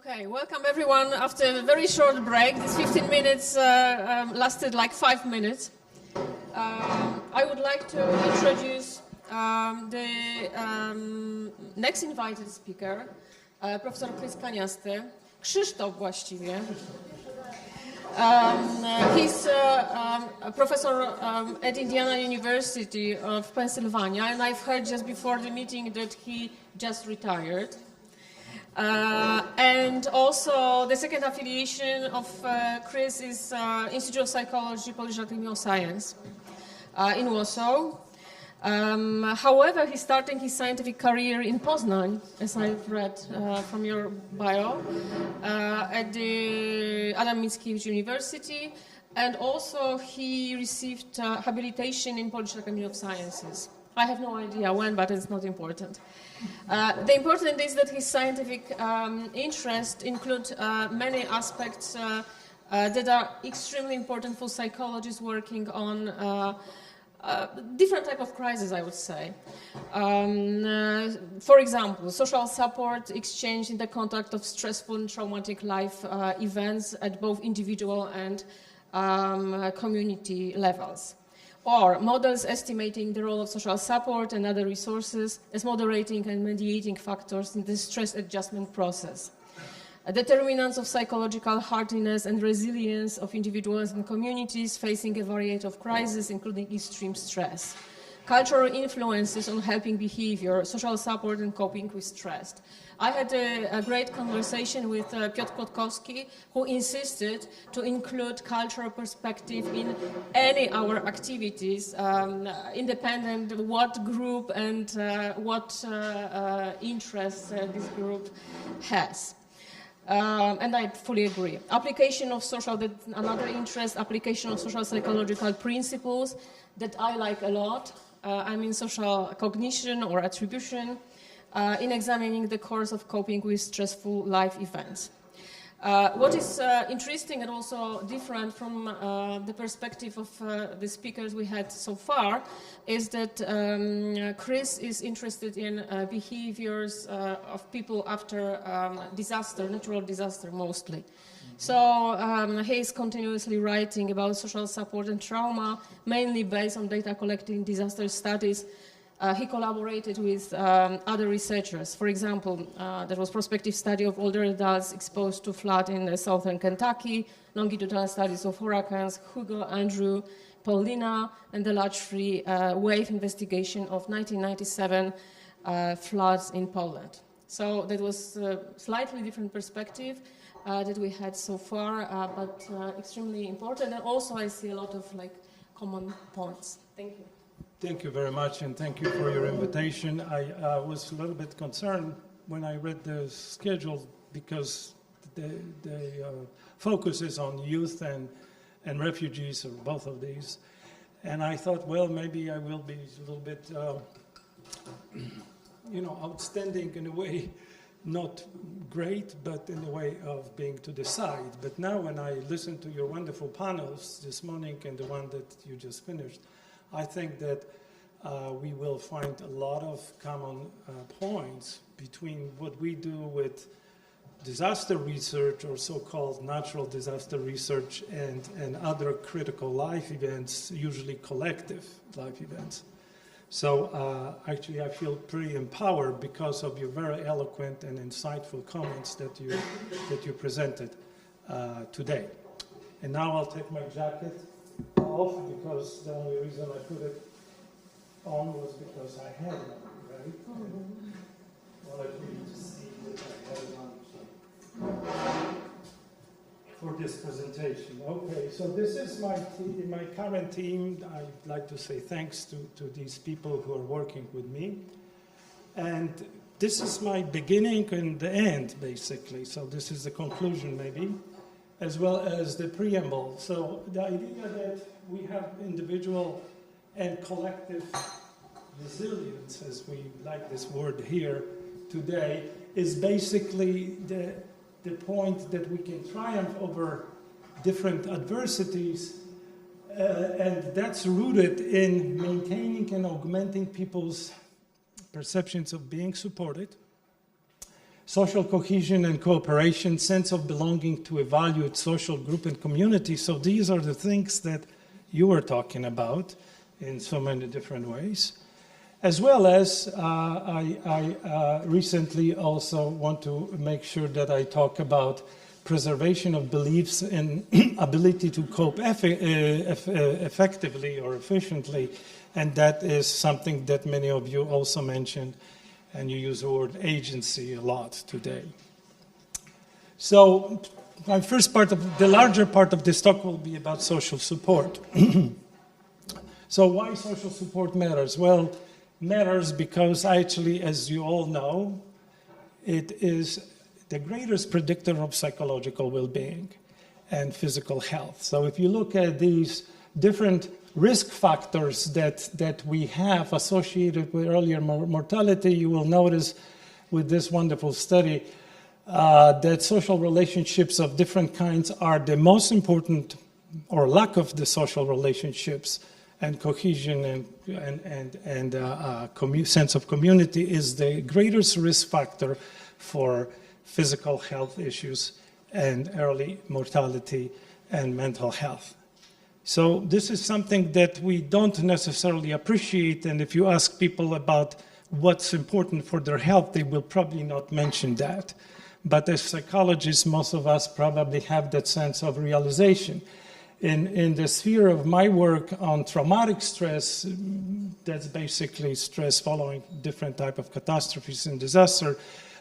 Okay, welcome everyone. After a very short break, this 15 minutes lasted like 5 minutes. I would like to introduce the next invited speaker, Professor Chris Kaniasty, Krzysztof właściwie. He's a professor at Indiana University of Pennsylvania, and I've heard just before the meeting that he just retired. And also the second affiliation of Chris is Institute of Psychology, Polish Academy of Science in Warsaw. However, he's starting his scientific career in Poznań, as I've read from your bio, at the Adam Mickiewicz University, and also he received habilitation in Polish Academy of Sciences. I have no idea when, but it's not important. The important is that his scientific interests include many aspects that are extremely important for psychologists working on different type of crises, I would say. For example, social support, exchange in the context of stressful and traumatic life events at both individual and community levels. Or models estimating the role of social support and other resources as moderating and mediating factors in the stress adjustment process. Determinants of psychological hardiness and resilience of individuals and communities facing a variety of crises, including extreme stress. Cultural influences on helping behavior, social support, and coping with stress. I had a great conversation with Piotr Kłotkowski, who insisted to include cultural perspective in any our activities, independent of what group and what interests this group has. And I fully agree. Application of another interest, application of social psychological principles that I like a lot. I mean social cognition or attribution in examining the course of coping with stressful life events. What is interesting and also different from the perspective of the speakers we had so far is that Chris is interested in behaviors of people after disaster, natural disaster mostly. So he is continuously writing about social support and trauma, mainly based on data collected in disaster studies. He collaborated with other researchers. For example, there was prospective study of older adults exposed to flood in southern Kentucky, longitudinal studies of hurricanes Hugo, Andrew, Paulina, and the large free wave investigation of 1997 floods in Poland. So that was a slightly different perspective that we had so far, but extremely important. And also I see a lot of common points. Thank you. Thank you very much, and thank you for your invitation. I was a little bit concerned when I read the schedule because the focus is on youth and refugees, or both of these. And I thought, well, maybe I will be a little bit, outstanding in a way, not great, but in a way of being to the side. But now when I listen to your wonderful panels this morning and the one that you just finished, I think that we will find a lot of common points between what we do with disaster research or so-called natural disaster research and other critical life events, usually collective life events. So actually I feel pretty empowered because of your very eloquent and insightful comments that you presented today. And now I'll take my jacket off because the only reason I put it on was because I had it on, right? I wanted you to see that I had it on for this presentation. Okay, so this is my current team. I'd like to say thanks to these people who are working with me. And this is my beginning and the end, basically. So this is the conclusion, maybe, as well as the preamble. So the idea that we have individual and collective resilience, as we like this word here today, is basically the point that we can triumph over different adversities, and that's rooted in maintaining and augmenting people's perceptions of being supported, social cohesion and cooperation, sense of belonging to a valued social group and community. So these are the things that you were talking about in so many different ways. As well as I recently also want to make sure that I talk about preservation of beliefs and ability to cope effectively or efficiently. And that is something that many of you also mentioned, and you use the word agency a lot today. So my first part of the larger part of this talk will be about social support. So why social support matters? Well, matters because actually, as you all know, it is the greatest predictor of psychological well-being and physical health. So if you look at these different risk factors that we have associated with earlier mortality, you will notice with this wonderful study that social relationships of different kinds are the most important, or lack of the social relationships and cohesion and sense of community is the greatest risk factor for physical health issues and early mortality and mental health. So this is something that we don't necessarily appreciate, and if you ask people about what's important for their health, they will probably not mention that. But as psychologists, most of us probably have that sense of realization. In the sphere of my work on traumatic stress, that's basically stress following different type of catastrophes and disaster,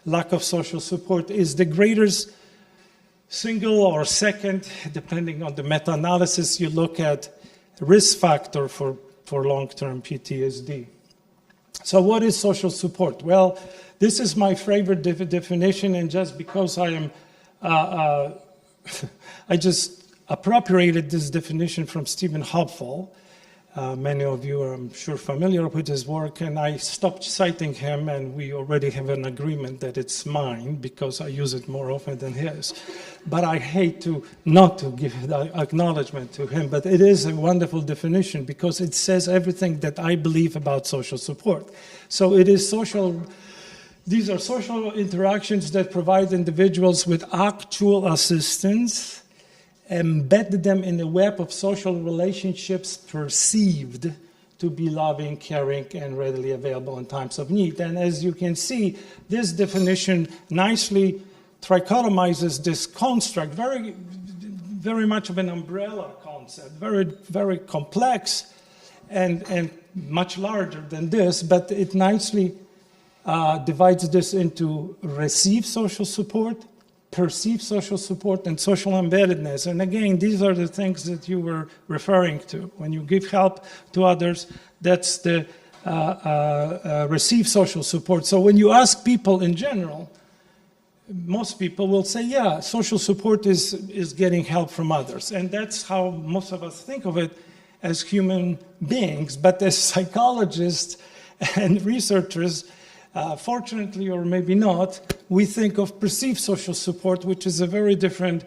lack of social support is the greatest single or second, depending on the meta-analysis you look at, risk factor for long-term PTSD. So what is social support? Well, this is my favorite definition, and just because I am, I just appropriated this definition from Stephen Hopful. Many of you are, I'm sure, familiar with his work, and I stopped citing him, and we already have an agreement that it's mine because I use it more often than his. But I hate not to give acknowledgement to him, but it is a wonderful definition because it says everything that I believe about social support. So it is these are social interactions that provide individuals with actual assistance, embed them in a web of social relationships perceived to be loving, caring, and readily available in times of need. And as you can see, this definition nicely trichotomizes this construct, very much of an umbrella concept, very, very complex and much larger than this, but it nicely divides this into receive social support, perceive social support, and social embeddedness. And again, these are the things that you were referring to. When you give help to others, that's the receive social support. So when you ask people in general, most people will say, yeah, social support is getting help from others. And that's how most of us think of it as human beings. But as psychologists and researchers, fortunately or maybe not, we think of perceived social support, which is a very different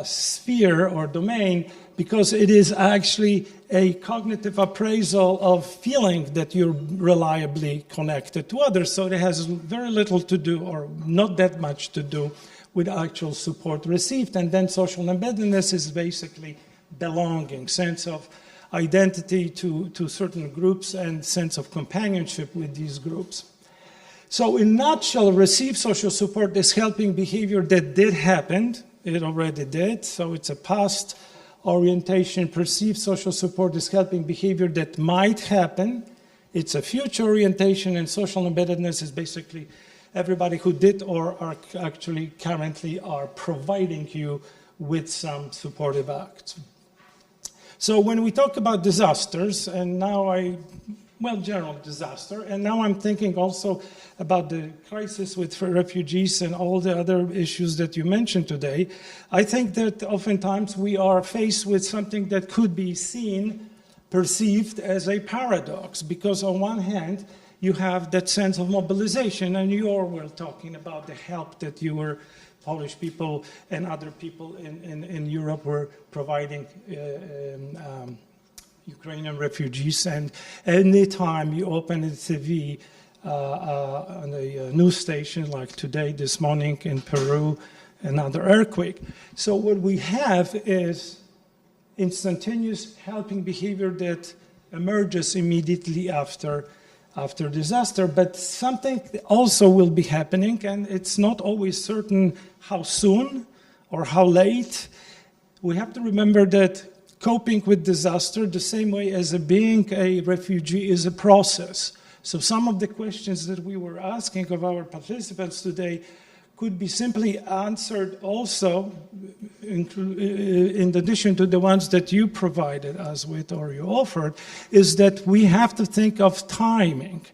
sphere or domain, because it is actually a cognitive appraisal of feeling that you're reliably connected to others. So it has very little to do, or not that much to do, with actual support received. And then social embeddedness is basically belonging, sense of identity to certain groups and sense of companionship with these groups. So in a nutshell, receive social support is helping behavior that did happen. It already did, so it's a past orientation. Perceived social support is helping behavior that might happen. It's a future orientation, and social embeddedness is basically everybody who did or are actually currently are providing you with some supportive acts. So when we talk about disasters, and now general disaster, and now I'm thinking also about the crisis with refugees and all the other issues that you mentioned today, I think that oftentimes we are faced with something that could be perceived as a paradox, because on one hand, you have that sense of mobilization, and you were talking about the help that Polish people and other people in Europe were providing Ukrainian refugees. And anytime you open a TV, on a news station like today, this morning in Peru, another earthquake. So what we have is instantaneous helping behavior that emerges immediately after disaster, but something also will be happening, and it's not always certain how soon or how late. We have to remember that coping with disaster, the same way as being a refugee, is a process. So some of the questions that we were asking of our participants today could be simply answered also in addition to the ones that you provided us with or you offered, is that we have to think of timing,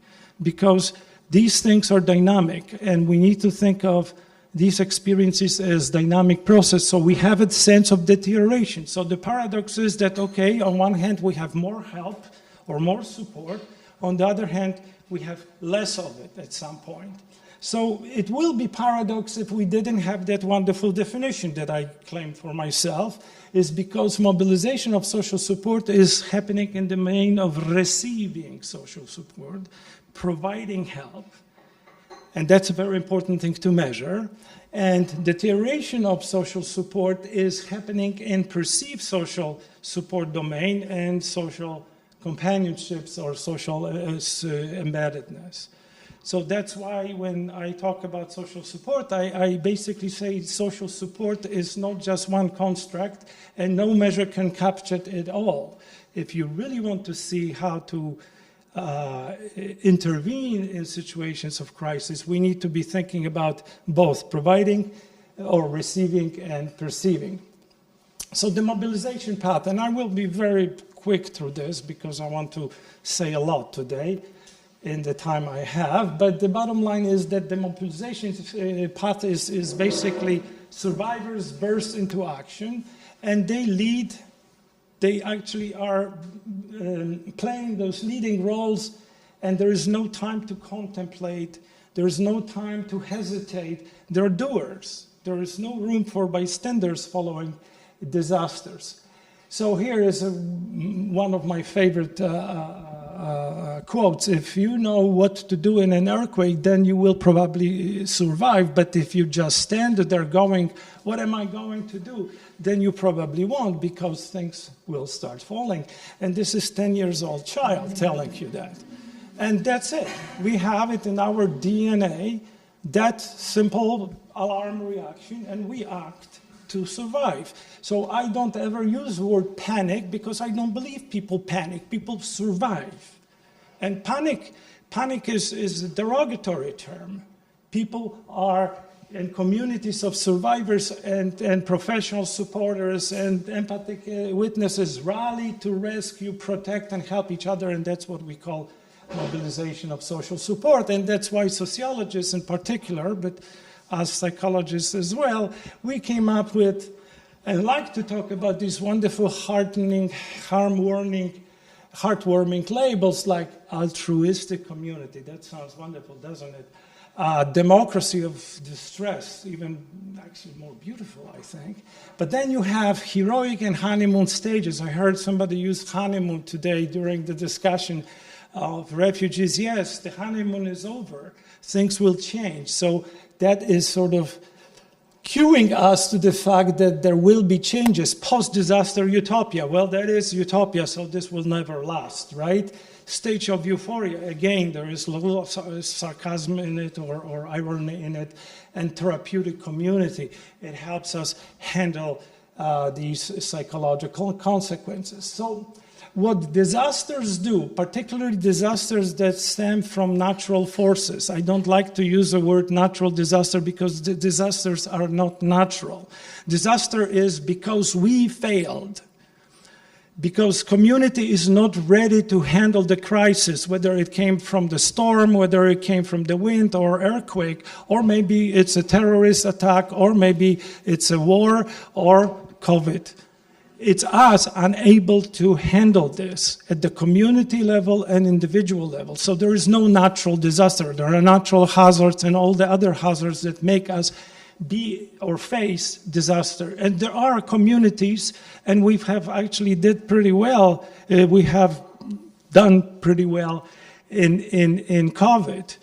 because these things are dynamic, and we need to think of these experiences as dynamic process, so we have a sense of deterioration. So the paradox is that, okay, on one hand we have more help or more support, on the other hand we have less of it at some point. So it will be paradox if we didn't have that wonderful definition that I claimed for myself, is because mobilization of social support is happening in the domain of receiving social support, providing help, and that's a very important thing to measure. And deterioration of social support is happening in perceived social support domain and social companionships or social embeddedness. So that's why when I talk about social support, I basically say social support is not just one construct, and no measure can capture it all. If you really want to see how to intervene in situations of crisis, we need to be thinking about both providing or receiving and perceiving. So the mobilization path, and I will be very quick through this because I want to say a lot today in the time I have, but the bottom line is that the mobilization path is basically survivors burst into action, and they actually are playing those leading roles, and there is no time to contemplate, there is no time to hesitate, they're doers. There is no room for bystanders following disasters. So here is one of my favorite quotes. If you know what to do in an earthquake, then you will probably survive. But if you just stand there going, what am I going to do? Then you probably won't, because things will start falling. And this is 10 years old child telling you that. And that's it. We have it in our DNA, that simple alarm reaction, and we act to survive. So I don't ever use the word panic, because I don't believe people panic. People survive. And panic is a derogatory term. People are in communities of survivors and professional supporters and empathic witnesses rally to rescue, protect, and help each other, and that's what we call mobilization of social support. And that's why sociologists in particular, but as psychologists as well, we came up with, and like to talk about these wonderful heartening, heartwarming labels like altruistic community. That sounds wonderful, doesn't it? Democracy of distress, even actually more beautiful, I think. But then you have heroic and honeymoon stages. I heard somebody use honeymoon today during the discussion of refugees. Yes, the honeymoon is over. Things will change. So that is sort of cueing us to the fact that there will be changes. Post-disaster utopia. Well, that is utopia, so this will never last, right? Stage of euphoria. Again, there is a little sarcasm in it or irony in it. And therapeutic community. It helps us handle these psychological consequences. So what disasters do, particularly disasters that stem from natural forces. I don't like to use the word natural disaster because the disasters are not natural. Disaster is because we failed. Because community is not ready to handle the crisis, whether it came from the storm, whether it came from the wind or earthquake, or maybe it's a terrorist attack, or maybe it's a war or COVID. It's us unable to handle this at the community level and individual level. So there is no natural disaster. There are natural hazards and all the other hazards that make us be or face disaster. And there are communities, and we have actually did pretty well. We have done pretty well in COVID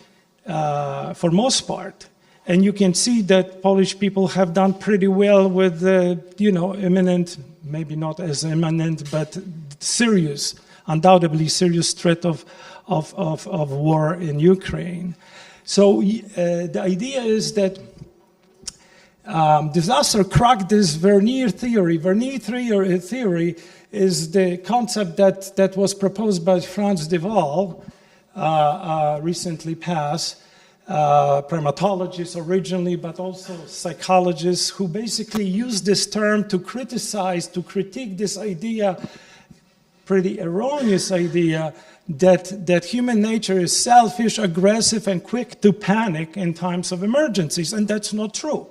for most part. And you can see that Polish people have done pretty well with the, imminent, maybe not as imminent, but serious, undoubtedly serious threat of war in Ukraine. So the idea is that disaster cracked this Vernier theory. Vernier theory is the concept that was proposed by Franz de Waal, recently passed, primatologists originally, but also psychologists who basically use this term to critique this idea, pretty erroneous idea, that human nature is selfish, aggressive, and quick to panic in times of emergencies. And that's not true.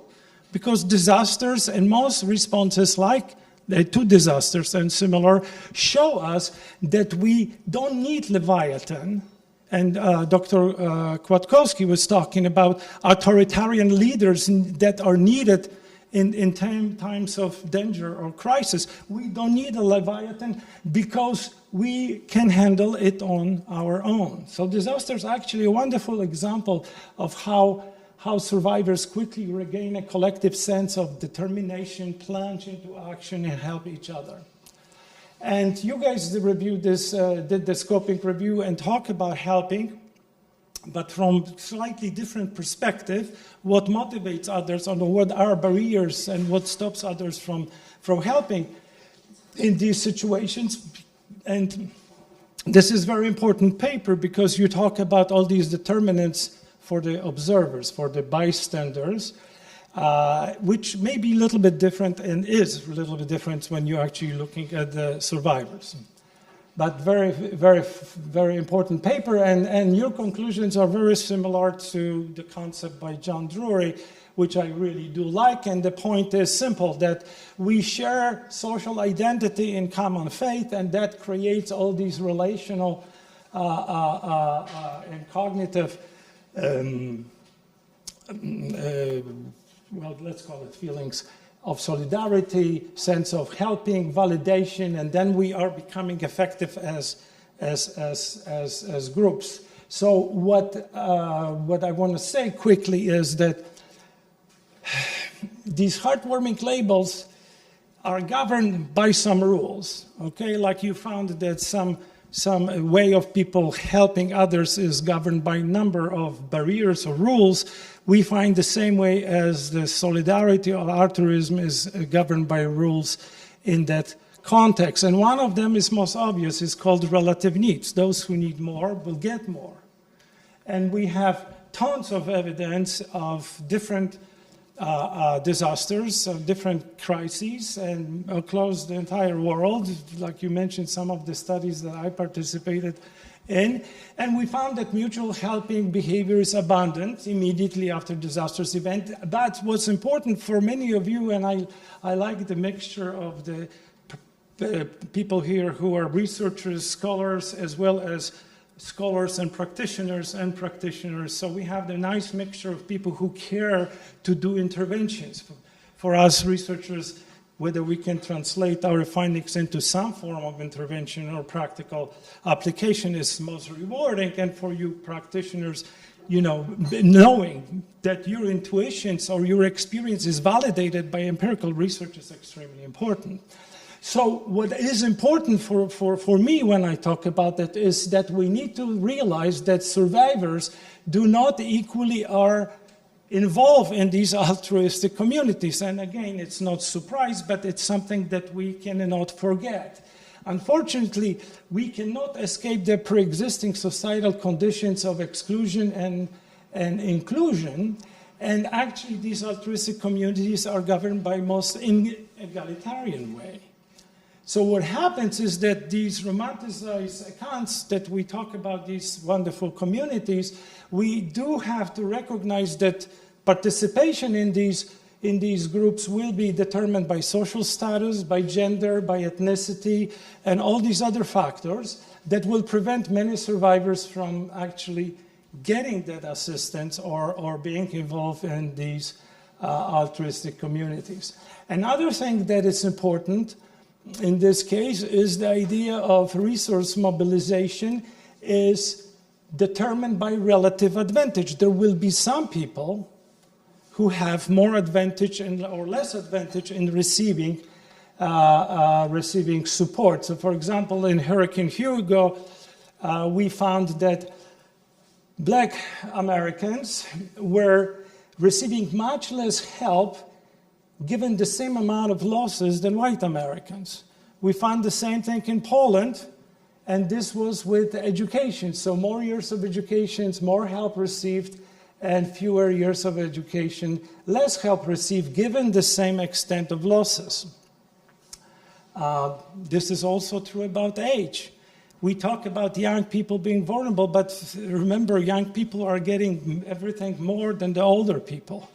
Because disasters and most responses like to disasters and similar show us that we don't need Leviathan. And Dr. Kwiatkowski was talking about authoritarian leaders that are needed in times of danger or crisis. We don't need a Leviathan because we can handle it on our own. So disaster is actually a wonderful example of how survivors quickly regain a collective sense of determination, plunge into action, and help each other. And you guys reviewed this, did the scoping review and talk about helping, but from slightly different perspective, what motivates others and what are barriers and what stops others from helping in these situations. And this is very important paper because you talk about all these determinants for the observers, for the bystanders, which may be a little bit different and is a little bit different when you're actually looking at the survivors. But very, very, very important paper, and your conclusions are very similar to the concept by John Drury, which I really do like, and the point is simple, that we share social identity in common faith, and that creates all these relational and cognitive well, let's call it feelings of solidarity, sense of helping, validation, and then we are becoming effective as groups. So what I want to say quickly is that these heartwarming labels are governed by some rules, okay? Like you found that some way of people helping others is governed by a number of barriers or rules. We find the same way as the solidarity or altruism is governed by rules in that context. And one of them is most obvious, is called relative needs. Those who need more will get more. And we have tons of evidence of different disasters, different crises, and across the entire world. Like you mentioned, some of the studies that I participated in. And we found that mutual helping behavior is abundant immediately after disastrous event. But what's important for many of you, and I like the mixture of the people here who are researchers, scholars, as well as scholars and practitioners. So we have the nice mixture of people who care to do interventions. For us researchers, whether we can translate our findings into some form of intervention or practical application is most rewarding. And for you practitioners, knowing that your intuitions or your experience is validated by empirical research is extremely important. So what is important for me when I talk about that is that we need to realize that survivors do not equally are involved in these altruistic communities. And again, it's not surprise, but it's something that we cannot forget. Unfortunately, we cannot escape the pre-existing societal conditions of exclusion and inclusion. And actually, these altruistic communities are governed by most egalitarian way. So what happens is that these romanticized accounts that we talk about, these wonderful communities, we do have to recognize that participation in these groups will be determined by social status, by gender, by ethnicity, and all these other factors that will prevent many survivors from actually getting that assistance or being involved in these altruistic communities. Another thing that is important in this case is the idea of resource mobilization is determined by relative advantage. There will be some people who have more advantage or less advantage in receiving support. So, for example, in Hurricane Hugo, we found that Black Americans were receiving much less help given the same amount of losses than white Americans. We found the same thing in Poland, and this was with education. So more years of education, more help received, and fewer years of education, less help received, given the same extent of losses. This is also true about age. We talk about young people being vulnerable, but remember, young people are getting everything more than the older people.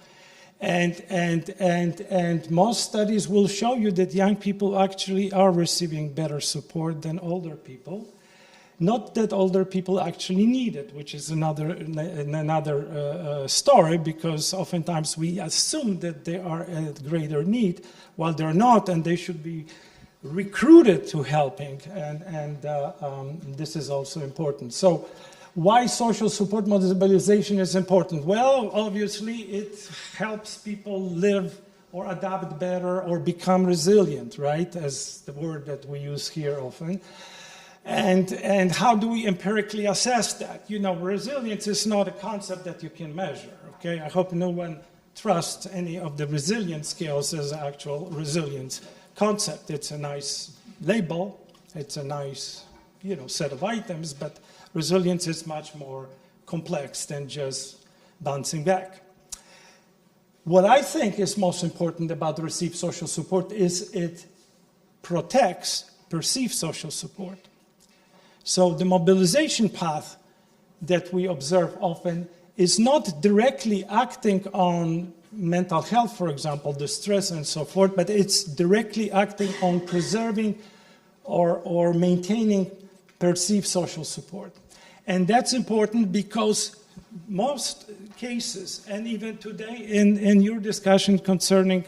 And most studies will show you that young people actually are receiving better support than older people. Not that older people actually need it, which is another story, because oftentimes we assume that they are at greater need while they're not, and they should be recruited to helping, and this is also important. So why social support mobilization is important? Well, obviously it helps people live or adapt better or become resilient, right? As the word that we use here often. And how do we empirically assess that? You know, resilience is not a concept that you can measure, okay? I hope no one trusts any of the resilience scales as actual resilience concept. It's a nice label, it's a nice, set of items, but resilience is much more complex than just bouncing back. What I think is most important about received social support is it protects perceived social support. So the mobilization path that we observe often is not directly acting on mental health, for example, distress and so forth, but it's directly acting on preserving or maintaining perceived social support. And that's important because most cases, and even today in your discussions concerning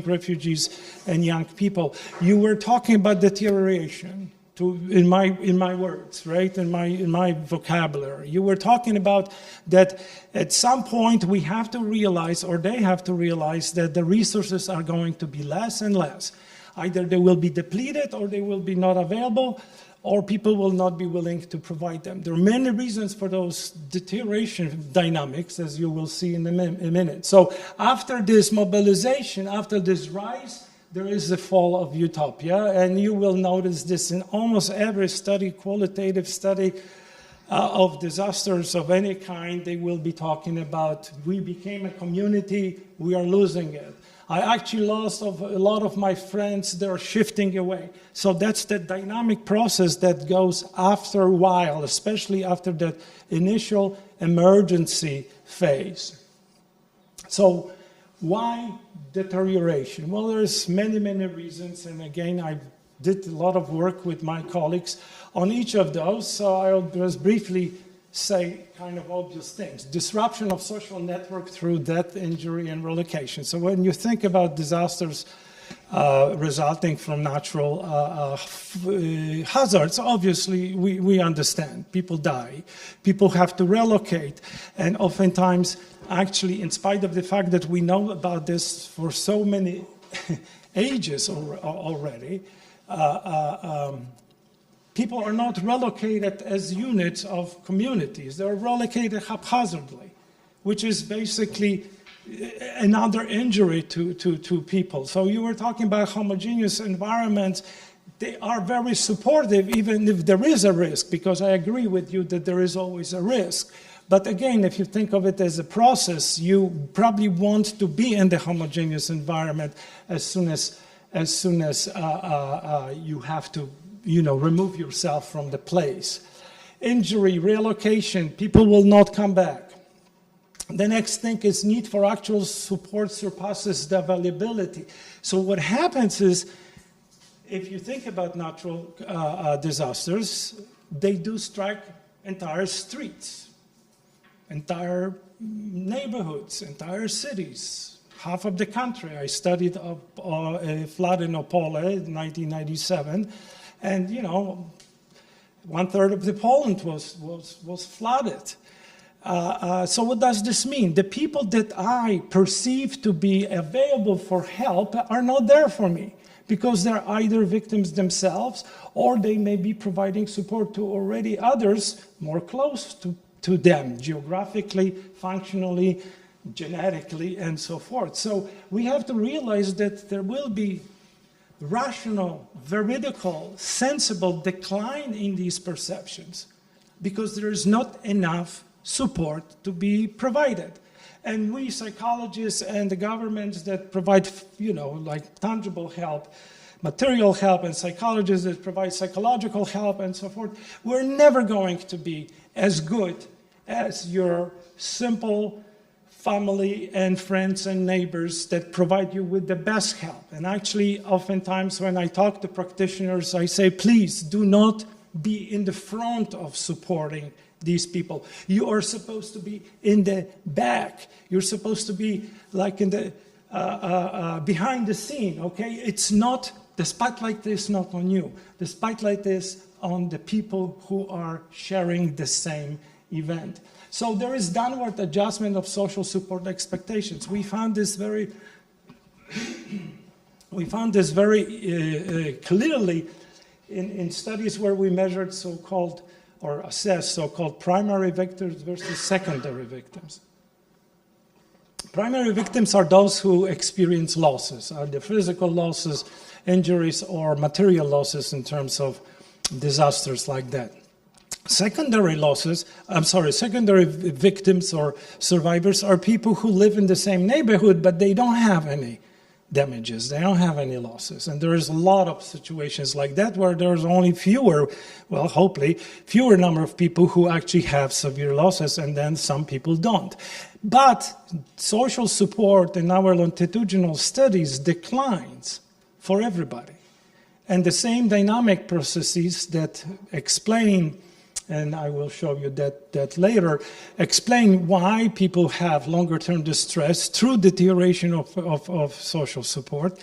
refugees and young people, you were talking about deterioration. In my words, right? In my vocabulary. You were talking about that at some point we have to realize, or they have to realize, that the resources are going to be less and less. Either they will be depleted, or they will be not available, or people will not be willing to provide them. There are many reasons for those deterioration dynamics, as you will see in a minute. So after this mobilization, after this rise, there is the fall of utopia, and you will notice this in almost every study, qualitative study of disasters of any kind. They will be talking about, we became a community, we are losing it. I actually lost a lot of my friends, they're shifting away. So that's the dynamic process that goes after a while, especially after that initial emergency phase. So why deterioration? Well, there's many reasons, and again, I did a lot of work with my colleagues on each of those, so I'll just briefly say kind of obvious things. Disruption of social network through death, injury, and relocation. So when you think about disasters resulting from natural hazards, obviously we understand. People die, people have to relocate, and oftentimes, actually, in spite of the fact that we know about this for so many ages already, people are not relocated as units of communities. They're relocated haphazardly, which is basically another injury to people. So you were talking about homogeneous environments. They are very supportive, even if there is a risk, because I agree with you that there is always a risk. But again, if you think of it as a process, you probably want to be in the homogeneous environment as soon as you have to, remove yourself from the place. Injury, relocation, people will not come back. The next thing is need for actual support surpasses the availability. So what happens is, if you think about natural disasters, they do strike entire streets, entire neighborhoods, entire cities, half of the country. I studied a flood in Opole in 1997, and 1/3 of the Poland was flooded. So what does this mean? The people that I perceive to be available for help are not there for me because they're either victims themselves or they may be providing support to already others more close to them, geographically, functionally, genetically, and so forth. So we have to realize that there will be rational, veridical, sensible decline in these perceptions because there is not enough support to be provided. And we psychologists and the governments that provide, like tangible help, material help, and psychologists that provide psychological help and so forth, we're never going to be as good as your simple family and friends and neighbors that provide you with the best help. And actually, oftentimes when I talk to practitioners, I say, please do not be in the front of supporting these people. You are supposed to be in the back. You're supposed to be like in the behind the scene, okay? It's not, the spotlight is not on you. The spotlight is on the people who are sharing the same event. So there is downward adjustment of social support expectations. We found this very clearly in studies where we measured so-called or assessed so-called primary victims versus secondary victims. Primary victims are those who experience losses, either physical losses, injuries, or material losses in terms of disasters like that. Secondary victims or survivors are people who live in the same neighborhood, but they don't have any damages, they don't have any losses. And there is a lot of situations like that where there's only hopefully fewer number of people who actually have severe losses, and then some people don't. But social support in our longitudinal studies declines for everybody. And the same dynamic processes that explain, and I will show you that later, explain why people have longer-term distress through deterioration of social support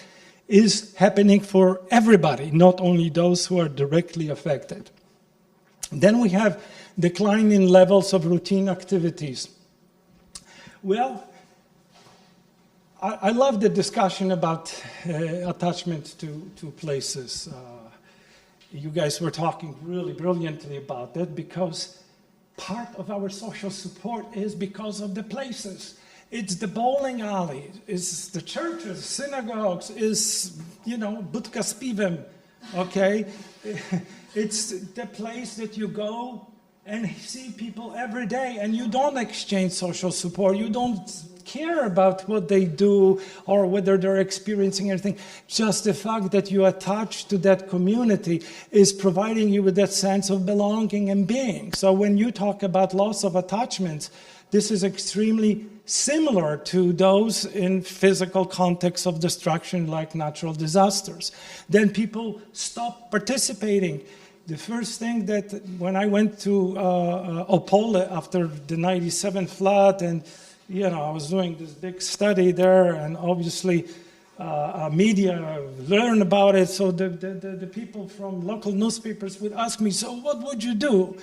is happening for everybody, not only those who are directly affected. Then we have decline in levels of routine activities. Well, I love the discussion about attachment to places. You guys were talking really brilliantly about that because part of our social support is because of the places. It's the bowling alley, it's the churches, synagogues, it's, budka z piwem, okay? It's the place that you go and see people every day and you don't exchange social support. You don't care about what they do or whether they're experiencing anything. Just the fact that you attach to that community is providing you with that sense of belonging and being. So when you talk about loss of attachments, this is extremely similar to those in physical contexts of destruction like natural disasters. Then people stop participating. The first thing that when I went to Opole after the 97 flood, and I was doing this big study there, and obviously media learned about it. So the people from local newspapers would ask me, so what would you do?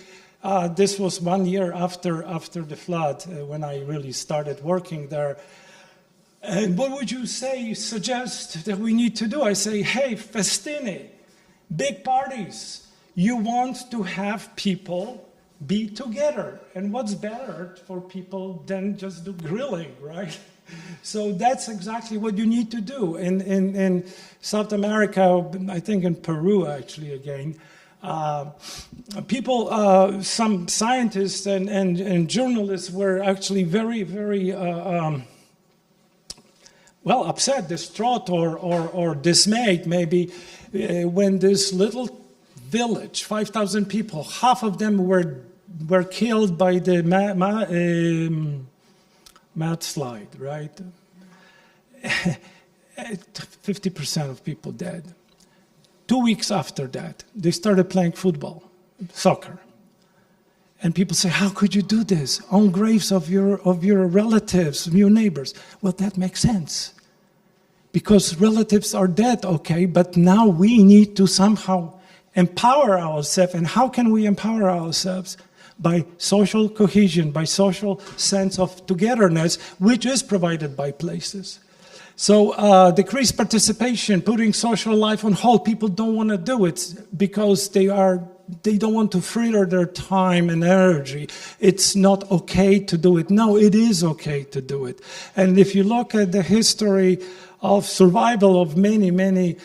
This was 1 year after the flood when I really started working there. And what would you suggest that we need to do? I say, hey, festini, big parties. You want to have people be together. And what's better for people than just do grilling, right? So that's exactly what you need to do. In South America, I think in Peru actually again, some scientists and journalists were actually very, very upset, distraught or dismayed maybe when this little village, 5,000 people, half of them were killed by the mudslide, right? 50% of people dead. 2 weeks after that, they started playing football, soccer. And people say, how could you do this on graves of your relatives, your neighbors? Well, that makes sense. Because relatives are dead, okay, but now we need to somehow empower ourselves. And how can we empower ourselves? By social cohesion, by social sense of togetherness, which is provided by places. So decreased participation, putting social life on hold. People don't want to do it because they don't want to fritter their time and energy. It's not okay to do it. No, it is okay to do it. And if you look at the history of survival of many, many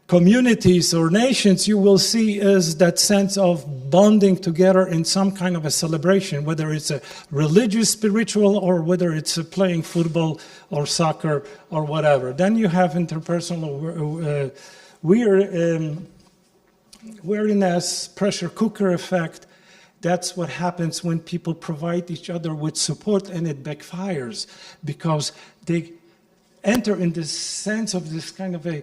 communities or nations, you will see is that sense of bonding together in some kind of a celebration, whether it's a religious, spiritual, or whether it's playing football or soccer or whatever. Then you have interpersonal weariness, pressure cooker effect. That's what happens when people provide each other with support, and it backfires because they enter in this sense of this kind of a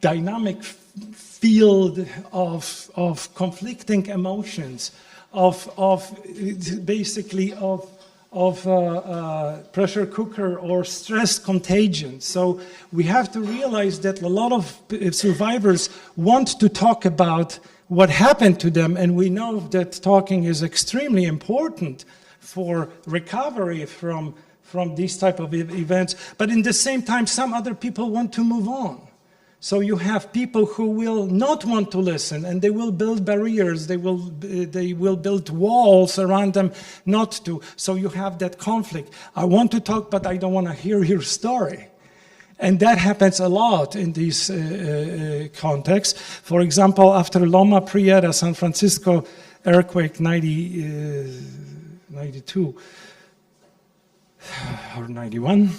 dynamic field of conflicting emotions, of pressure cooker or stress contagion. So we have to realize that a lot of survivors want to talk about what happened to them, and we know that talking is extremely important for recovery from these type of events. But in the same time, some other people want to move on. So you have people who will not want to listen, and they will build barriers, they will build walls around them not to. So you have that conflict. I want to talk, but I don't want to hear your story. And that happens a lot in these contexts. For example, after Loma Prieta, San Francisco earthquake 92 or 91,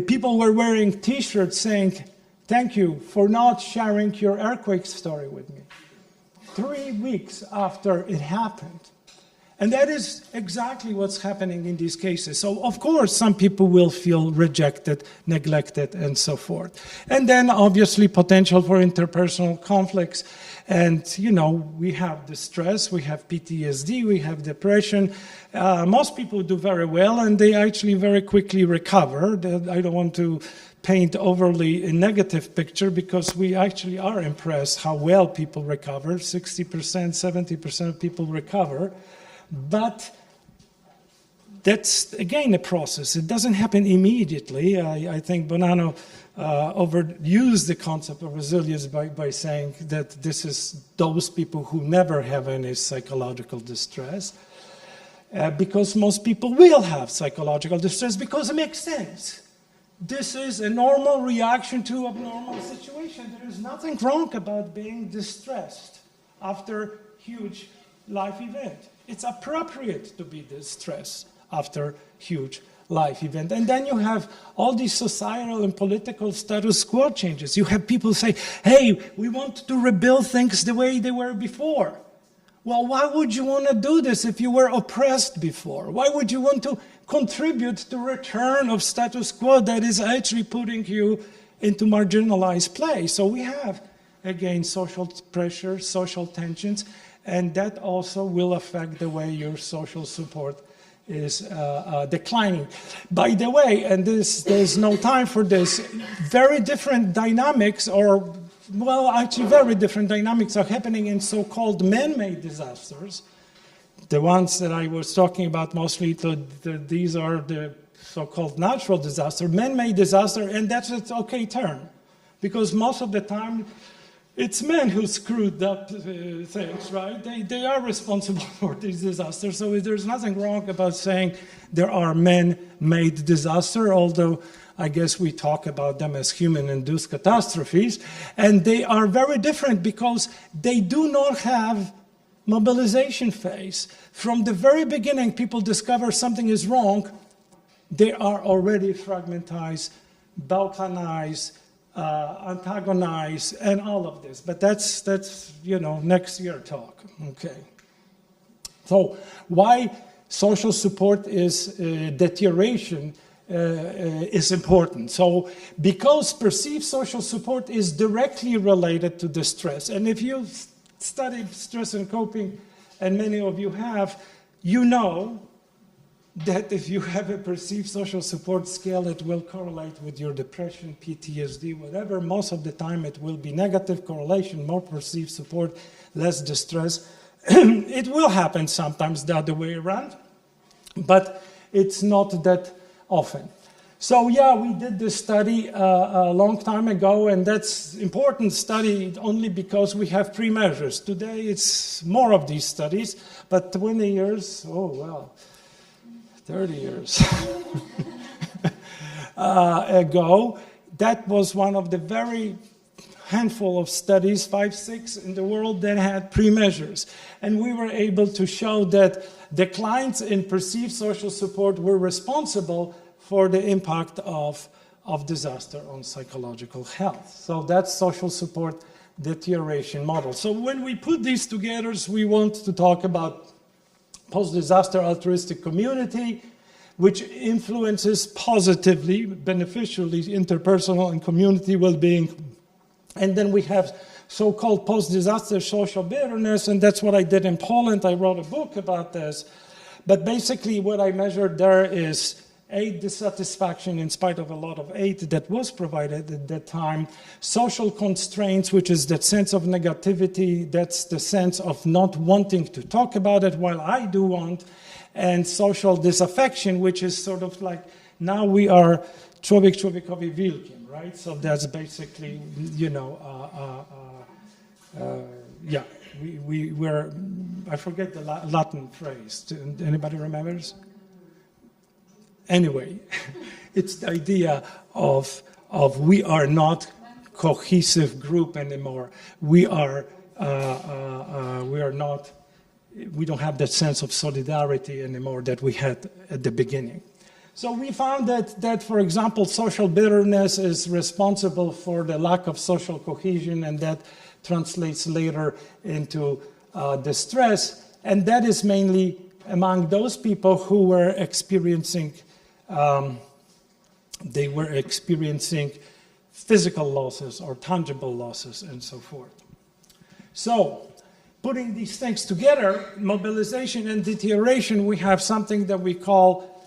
people were wearing T-shirts saying, "Thank you for not sharing your earthquake story with me." 3 weeks after it happened. And that is exactly what's happening in these cases. So, of course, some people will feel rejected, neglected, and so forth. And then, obviously, potential for interpersonal conflicts. And, we have the stress, we have PTSD, we have depression. Most people do very well, and they actually very quickly recover. I don't want to paint overly a negative picture because we actually are impressed how well people recover. 60%, 70% of people recover. But that's, again, a process. It doesn't happen immediately. I think Bonanno overused the concept of resilience by saying that this is those people who never have any psychological distress. Because most people will have psychological distress because it makes sense. This is a normal reaction to a normal situation. There is nothing wrong about being distressed after huge life event. It's appropriate to be distressed after huge life event. And then you have all these societal and political status quo changes. You have people say, hey, we want to rebuild things the way they were before. Well, why would you want to do this if you were oppressed before? Why would you want to contribute to return of status quo that is actually putting you into marginalized place? So we have, again, social pressure, social tensions, and that also will affect the way your social support is declining. By the way, and there's no time for this, very different dynamics very different dynamics are happening in so-called man-made disasters. The ones that I was talking about mostly, these are the so-called natural disaster, man-made disaster, and that's an okay term. Because most of the time, it's men who screwed up things, right? They are responsible for these disasters, so there's nothing wrong about saying there are man-made disasters, although I guess we talk about them as human-induced catastrophes, and they are very different because they do not have mobilization phase. From the very beginning, people discover something is wrong, they are already fragmentized, balkanized, antagonized, and all of this. But that's next year talk. Okay. So why social support is deterioration is important. So because perceived social support is directly related to the stress. And if you've studied stress and coping, and many of you have, you know that if you have a perceived social support scale, it will correlate with your depression, PTSD, whatever. Most of the time it will be negative correlation, more perceived support, less distress. It will happen sometimes the other way around, but it's not that often. So yeah, we did this study a long time ago, and that's important study only because we have pre-measures. Today it's more of these studies, but 20 years, oh well, 30 years ago, that was one of the very handful of studies, 5, 6 in the world that had pre-measures. And we were able to show that declines in perceived social support were responsible for the impact of disaster on psychological health. So that's social support deterioration model. So when we put these together, we want to talk about post-disaster altruistic community, which influences positively, beneficially, interpersonal and community well-being. And then we have so-called post-disaster social bitterness, and that's what I did in Poland. I wrote a book about this. But basically what I measured there is aid dissatisfaction in spite of a lot of aid that was provided at that time, social constraints, which is that sense of negativity, that's the sense of not wanting to talk about it while I do want, and social disaffection, which is sort of like, now we are człowiek człowiekowi wilkiem, right? So that's basically, you know, yeah, we're, I forget the Latin phrase. Anybody remembers? Anyway, it's the idea of we are not cohesive group anymore. We don't have that sense of solidarity anymore that we had at the beginning. So we found that, for example, social bitterness is responsible for the lack of social cohesion, and that translates later into distress. And that is mainly among those people who were experiencing physical losses or tangible losses and so forth. So, putting these things together, mobilization and deterioration, we have something that we call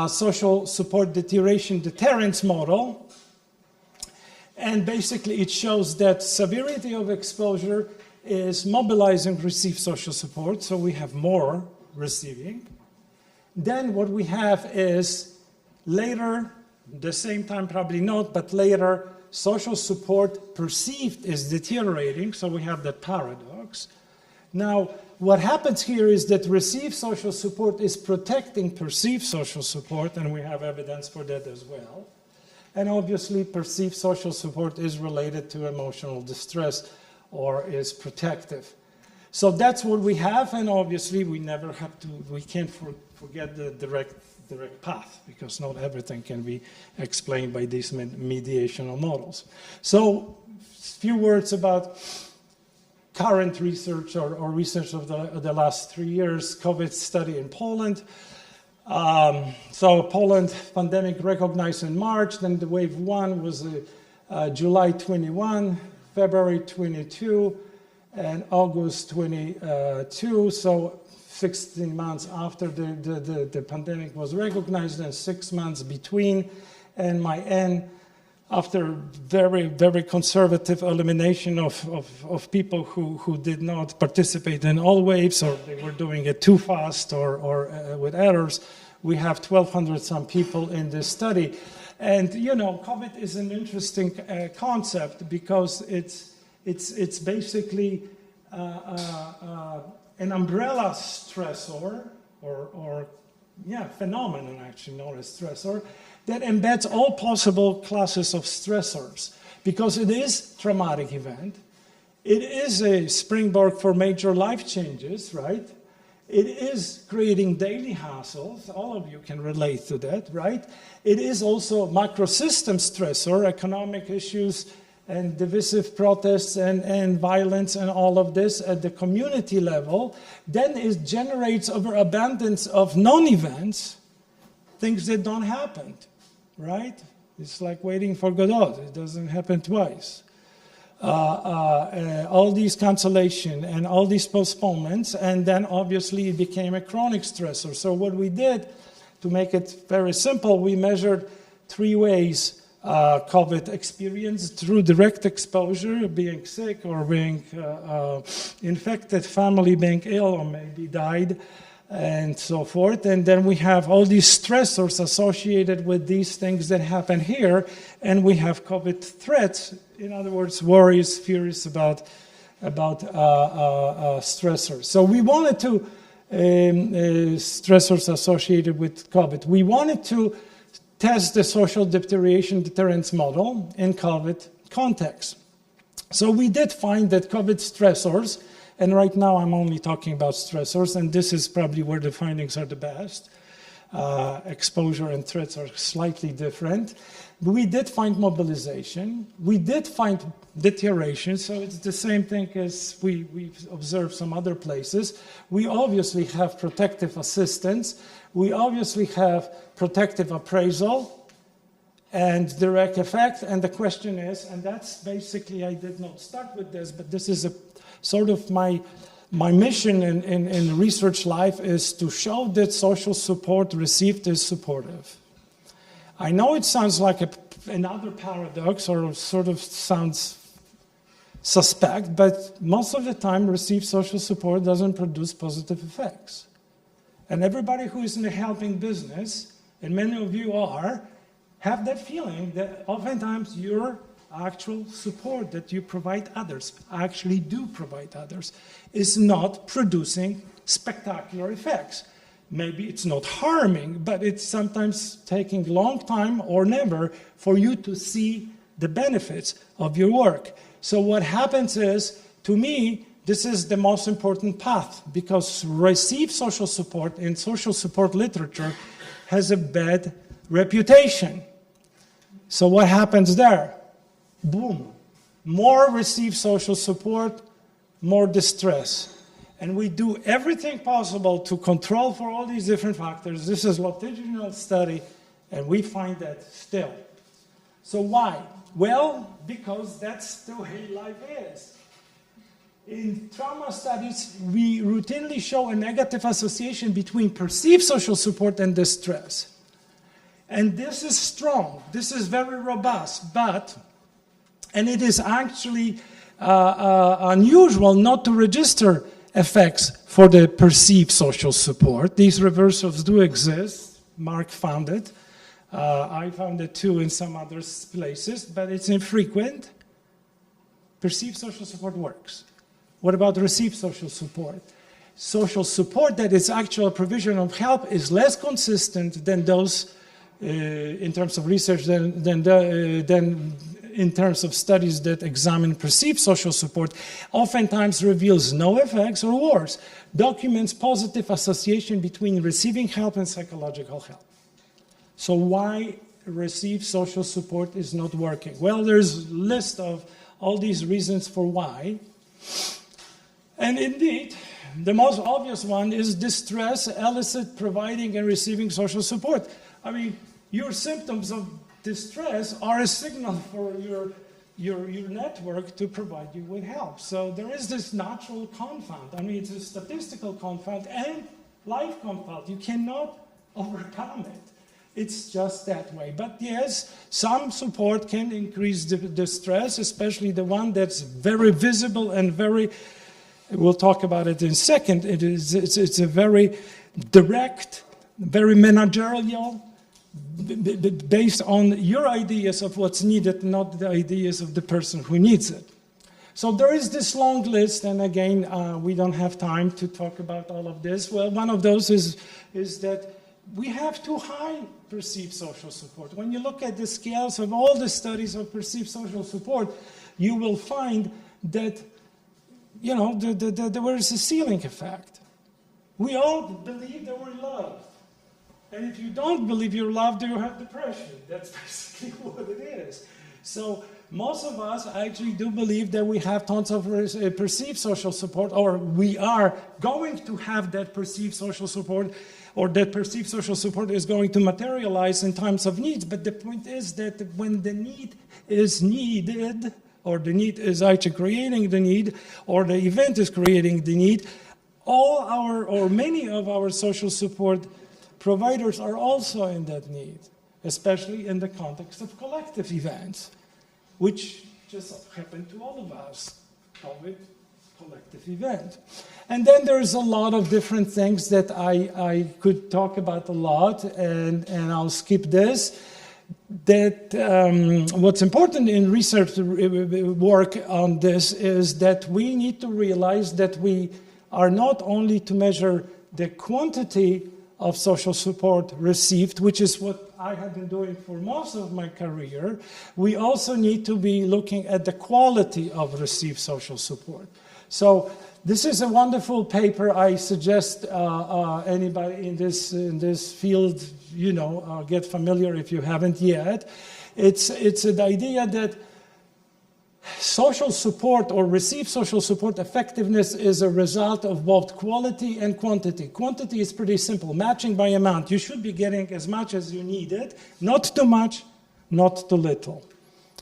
social support deterioration deterrence model. And basically it shows that severity of exposure is mobilizing received social support, so we have more receiving. Then what we have is later, the same time probably not, but later, social support perceived is deteriorating, so we have that paradox. Now, what happens here is that received social support is protecting perceived social support, and we have evidence for that as well. And obviously, perceived social support is related to emotional distress or is protective. So that's what we have, and obviously we never have to, we can't forget the direct path, because not everything can be explained by these mediational models. So, a few words about current research or research of the last 3 years, COVID study in Poland. So Poland pandemic recognized in March, then the wave 1 was July 21, February 22, and August 22, so 16 months after the pandemic was recognized and 6 months between. And my N, after very, very conservative elimination of people who did not participate in all waves, or they were doing it too fast or with errors, we have 1,200 some people in this study. And, you know, COVID is an interesting concept because it's basically an umbrella stressor, or phenomenon actually, not a stressor, that embeds all possible classes of stressors. Because it is a traumatic event, it is a springboard for major life changes, right? It is creating daily hassles, all of you can relate to that, right? It is also macro-system stressor, economic issues, and divisive protests and violence and all of this at the community level. Then it generates overabundance of non-events, things that don't happen, right? It's like waiting for Godot. It doesn't happen twice. All these cancellation and all these postponements, and then obviously it became a chronic stressor. So what we did To make it very simple, we measured 3 ways COVID experience: through direct exposure, being sick or being infected, family being ill or maybe died, and so forth. And then we have all these stressors associated with these things that happen here, and we have COVID threats. In other words, worries, fears about stressors. So we wanted to stressors associated with COVID. We wanted to test the social deterioration deterrence model in COVID context. So we did find that COVID stressors, and right now I'm only talking about stressors, and this is probably where the findings are the best. Exposure and threats are slightly different. We did find mobilization. We did find deterioration, so it's the same thing as we've observed some other places. We obviously have protective assistance. We obviously have protective appraisal and direct effect. And the question is, and that's basically, I did not start with this, but this is a sort of my mission in research life is to show that social support received is supportive. I know it sounds like another paradox or sort of sounds suspect, but most of the time received social support doesn't produce positive effects. And everybody who is in the helping business, and many of you are, have that feeling that oftentimes your actual support that you provide others, actually do provide others, is not producing spectacular effects. Maybe it's not harming, but it's sometimes taking a long time or never for you to see the benefits of your work. So what happens is, to me, this is the most important path, because received social support in social support literature has a bad reputation. So what happens there? Boom. More received social support, more distress. And we do everything possible to control for all these different factors. This is a longitudinal study, and we find that still. So why? Well, because that's the way life is. In trauma studies, we routinely show a negative association between perceived social support and distress. And this is strong. This is very robust, and it is actually unusual not to register effects for the perceived social support. These reversals do exist. Mark found it. I found it too in some other places, but it's infrequent. Perceived social support works. What about received social support? Social support that is actual provision of help is less consistent than those in terms of research than in terms of studies that examine perceived social support, oftentimes reveals no effects or worse, documents positive association between receiving help and psychological help. So why received social support is not working? Well, there's a list of all these reasons for why. And indeed, the most obvious one is distress elicit providing and receiving social support. I mean, your symptoms of distress are a signal for your network to provide you with help. So there is this natural confound. I mean, it's a statistical confound and life confound. You cannot overcome it. It's just that way. But yes, some support can increase the stress, especially the one that's very visible and very, we'll talk about it in a second. It's a very direct, very managerial, based on your ideas of what's needed, not the ideas of the person who needs it. So there is this long list, and again, we don't have time to talk about all of this. Well, one of those is that we have too high perceived social support. When you look at the scales of all the studies of perceived social support, you will find that, you know, there is a ceiling effect. We all believe that we're loved. And if you don't believe you're loved, you have depression. That's basically what it is. So most of us actually do believe that we have tons of perceived social support, or we are going to have that perceived social support, or that perceived social support is going to materialize in times of needs. But the point is that when the need is needed, or the need is actually creating the need, or the event is creating the need, all our, or many of our social support providers are also in that need, especially in the context of collective events, which just happened to all of us. COVID, collective event. And then there's a lot of different things that I could talk about a lot, and I'll skip this. That what's important in research work on this is that we need to realize that we are not only to measure the quantity of social support received, which is what I have been doing for most of my career, we also need to be looking at the quality of received social support. So this is a wonderful paper. I suggest anybody in this field, get familiar if you haven't yet. It's the idea that social support or received social support effectiveness is a result of both quality and quantity. Quantity is pretty simple, matching by amount. You should be getting as much as you needed, not too much, not too little.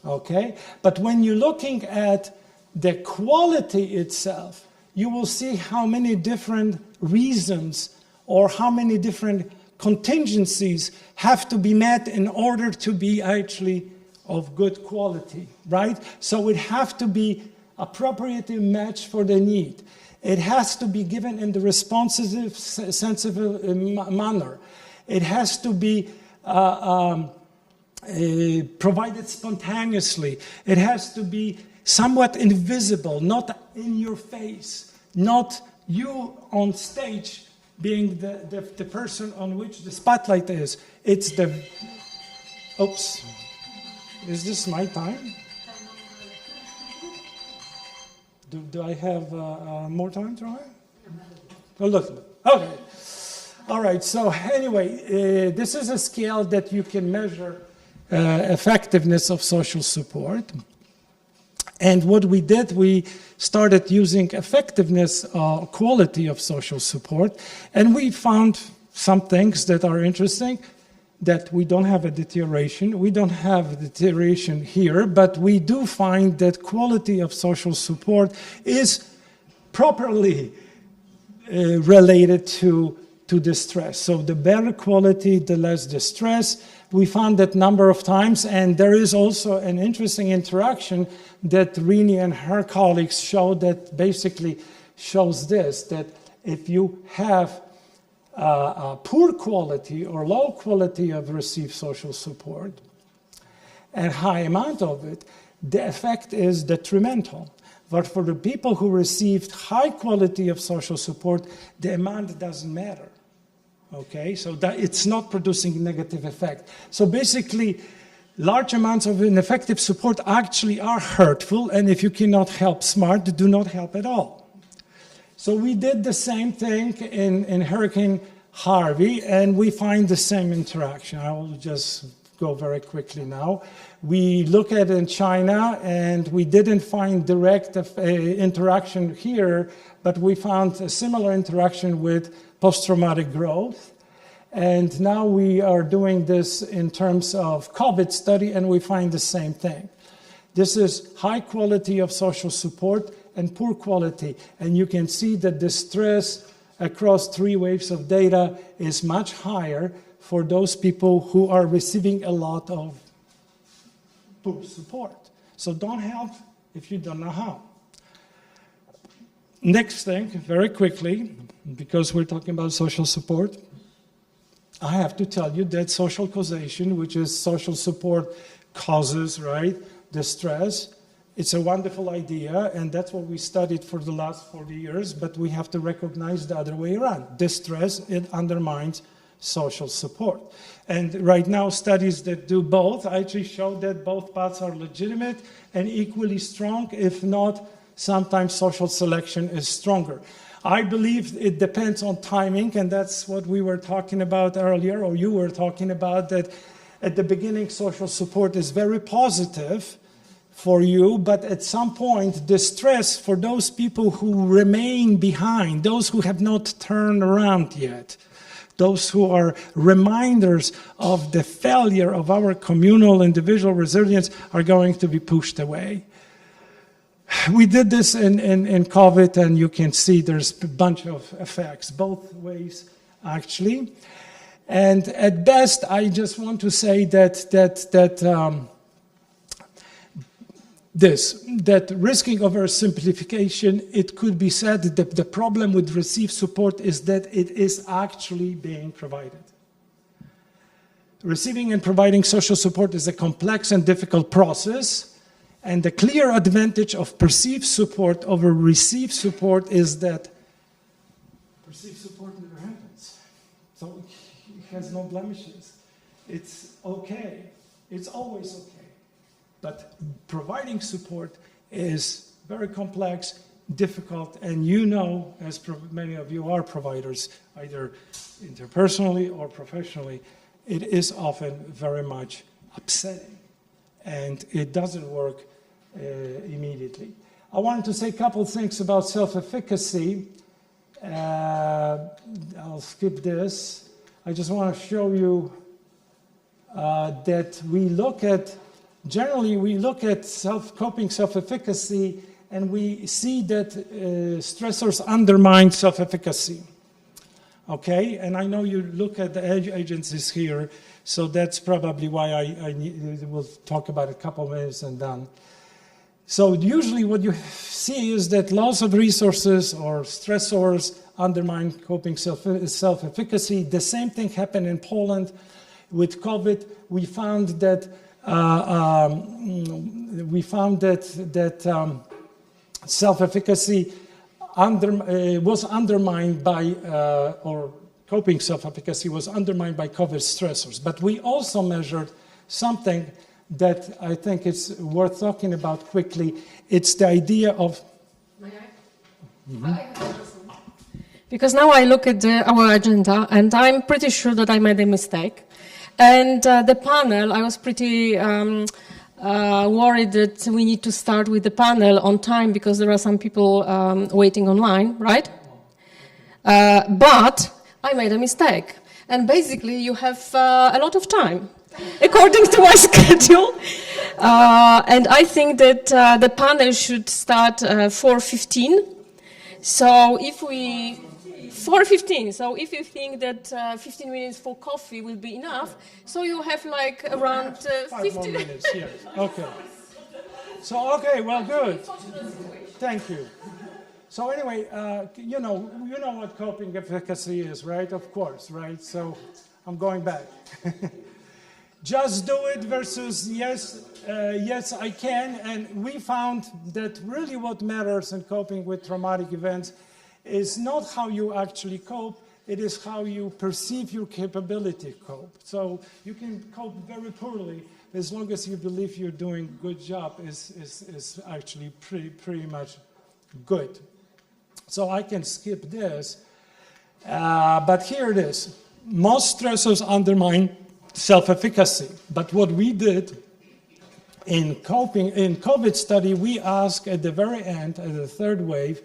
Okay? But when you're looking at the quality itself, you will see how many different reasons or how many different contingencies have to be met in order to be actually of good quality, right? So it has to be appropriately matched for the need. It has to be given in the responsive, sensible manner. It has to be provided spontaneously. It has to be somewhat invisible, not in your face, not you on stage being the person on which the spotlight is. It's the... Oops. Is this my time? Do I have more time, Troy? Oh, look. Okay. All right. So anyway, this is a scale that you can measure effectiveness of social support. And what we did, we started using effectiveness, quality of social support, and we found some things that are interesting, that we don't have a deterioration. We don't have a deterioration here, but we do find that quality of social support is properly related to distress. So the better quality, the less distress. We found that number of times, and there is also an interesting interaction that Rini and her colleagues showed that basically shows this, that if you have poor quality or low quality of received social support and high amount of it, the effect is detrimental. But for the people who received high quality of social support, the amount doesn't matter. Okay, so that it's not producing negative effect. So basically, large amounts of ineffective support actually are hurtful, and if you cannot help smart, do not help at all. So we did the same thing in Hurricane Harvey, and we find the same interaction. I will just go very quickly now. We look at it in China, and we didn't find direct interaction here, but we found a similar interaction with post-traumatic growth. And now we are doing this in terms of COVID study, and we find the same thing. This is high quality of social support and poor quality. And you can see that the stress across 3 waves of data is much higher for those people who are receiving a lot of poor support. So don't help if you don't know how. Next thing, very quickly, because we're talking about social support, I have to tell you that social causation, which is social support causes, right, distress, it's a wonderful idea, and that's what we studied for the last 40 years, but we have to recognize the other way around. Distress, it undermines social support. And right now, studies that do both actually show that both paths are legitimate and equally strong, if not, sometimes social selection is stronger. I believe it depends on timing, and that's what we were talking about earlier, or you were talking about, that at the beginning social support is very positive for you, but at some point distress for those people who remain behind, those who have not turned around yet, those who are reminders of the failure of our communal individual resilience, are going to be pushed away. We did this in COVID, and you can see there's a bunch of effects, both ways actually. And at best, I just want to say that risking oversimplification, it could be said that the problem with received support is that it is actually being provided. Receiving and providing social support is a complex and difficult process, and the clear advantage of perceived support over received support is that perceived support never happens. So it has no blemishes. It's okay. It's always okay. But providing support is very complex, difficult, and you know, as many of you are providers, either interpersonally or professionally, it is often very much upsetting, and it doesn't work immediately. I wanted to say a couple of things about self-efficacy. I'll skip this. I just want to show you that generally we look at coping self-efficacy, and we see that stressors undermine self-efficacy. Okay, and I know you look at the agencies here, so that's probably why I will talk about it a couple of minutes and done. So usually what you see is that loss of resources or stressors undermine coping self-efficacy. The same thing happened in Poland with COVID. We found that self-efficacy was undermined by, or coping self-efficacy was undermined by COVID stressors. But we also measured something that I think is worth talking about quickly. It's the idea of... May I? Mm-hmm. Because now I look at our agenda, and I'm pretty sure that I made a mistake. And the panel, I was pretty worried that we need to start with the panel on time because there are some people waiting online, right? But I made a mistake. And basically you have a lot of time, according to my schedule. And I think that the panel should start 4:15. So if we... 4:15. So if you think that 15 minutes for coffee will be enough, so you have like around 5 more minutes. Yes. Okay. So okay, well, good. Thank you. So anyway, you know what coping efficacy is, right? Of course, right? So I'm going back. Just do it versus yes, yes I can, and we found that really what matters in coping with traumatic events is not how you actually cope, it is how you perceive your capability to cope. So you can cope very poorly, as long as you believe you're doing a good job is actually pretty much good. So I can skip this, but here it is. Most stressors undermine self-efficacy, but what we did in COVID study, we asked at the very end, at the third wave,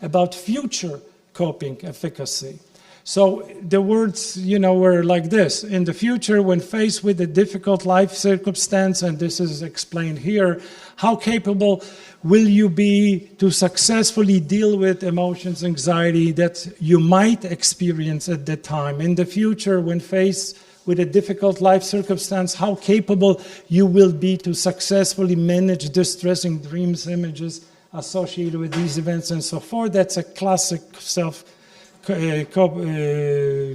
about future coping efficacy. So the words, were like this. In the future, when faced with a difficult life circumstance, and this is explained here, how capable will you be to successfully deal with emotions, anxiety that you might experience at that time? In the future, when faced with a difficult life circumstance, how capable you will be to successfully manage distressing dreams, images, associated with these events and so forth. That's a classic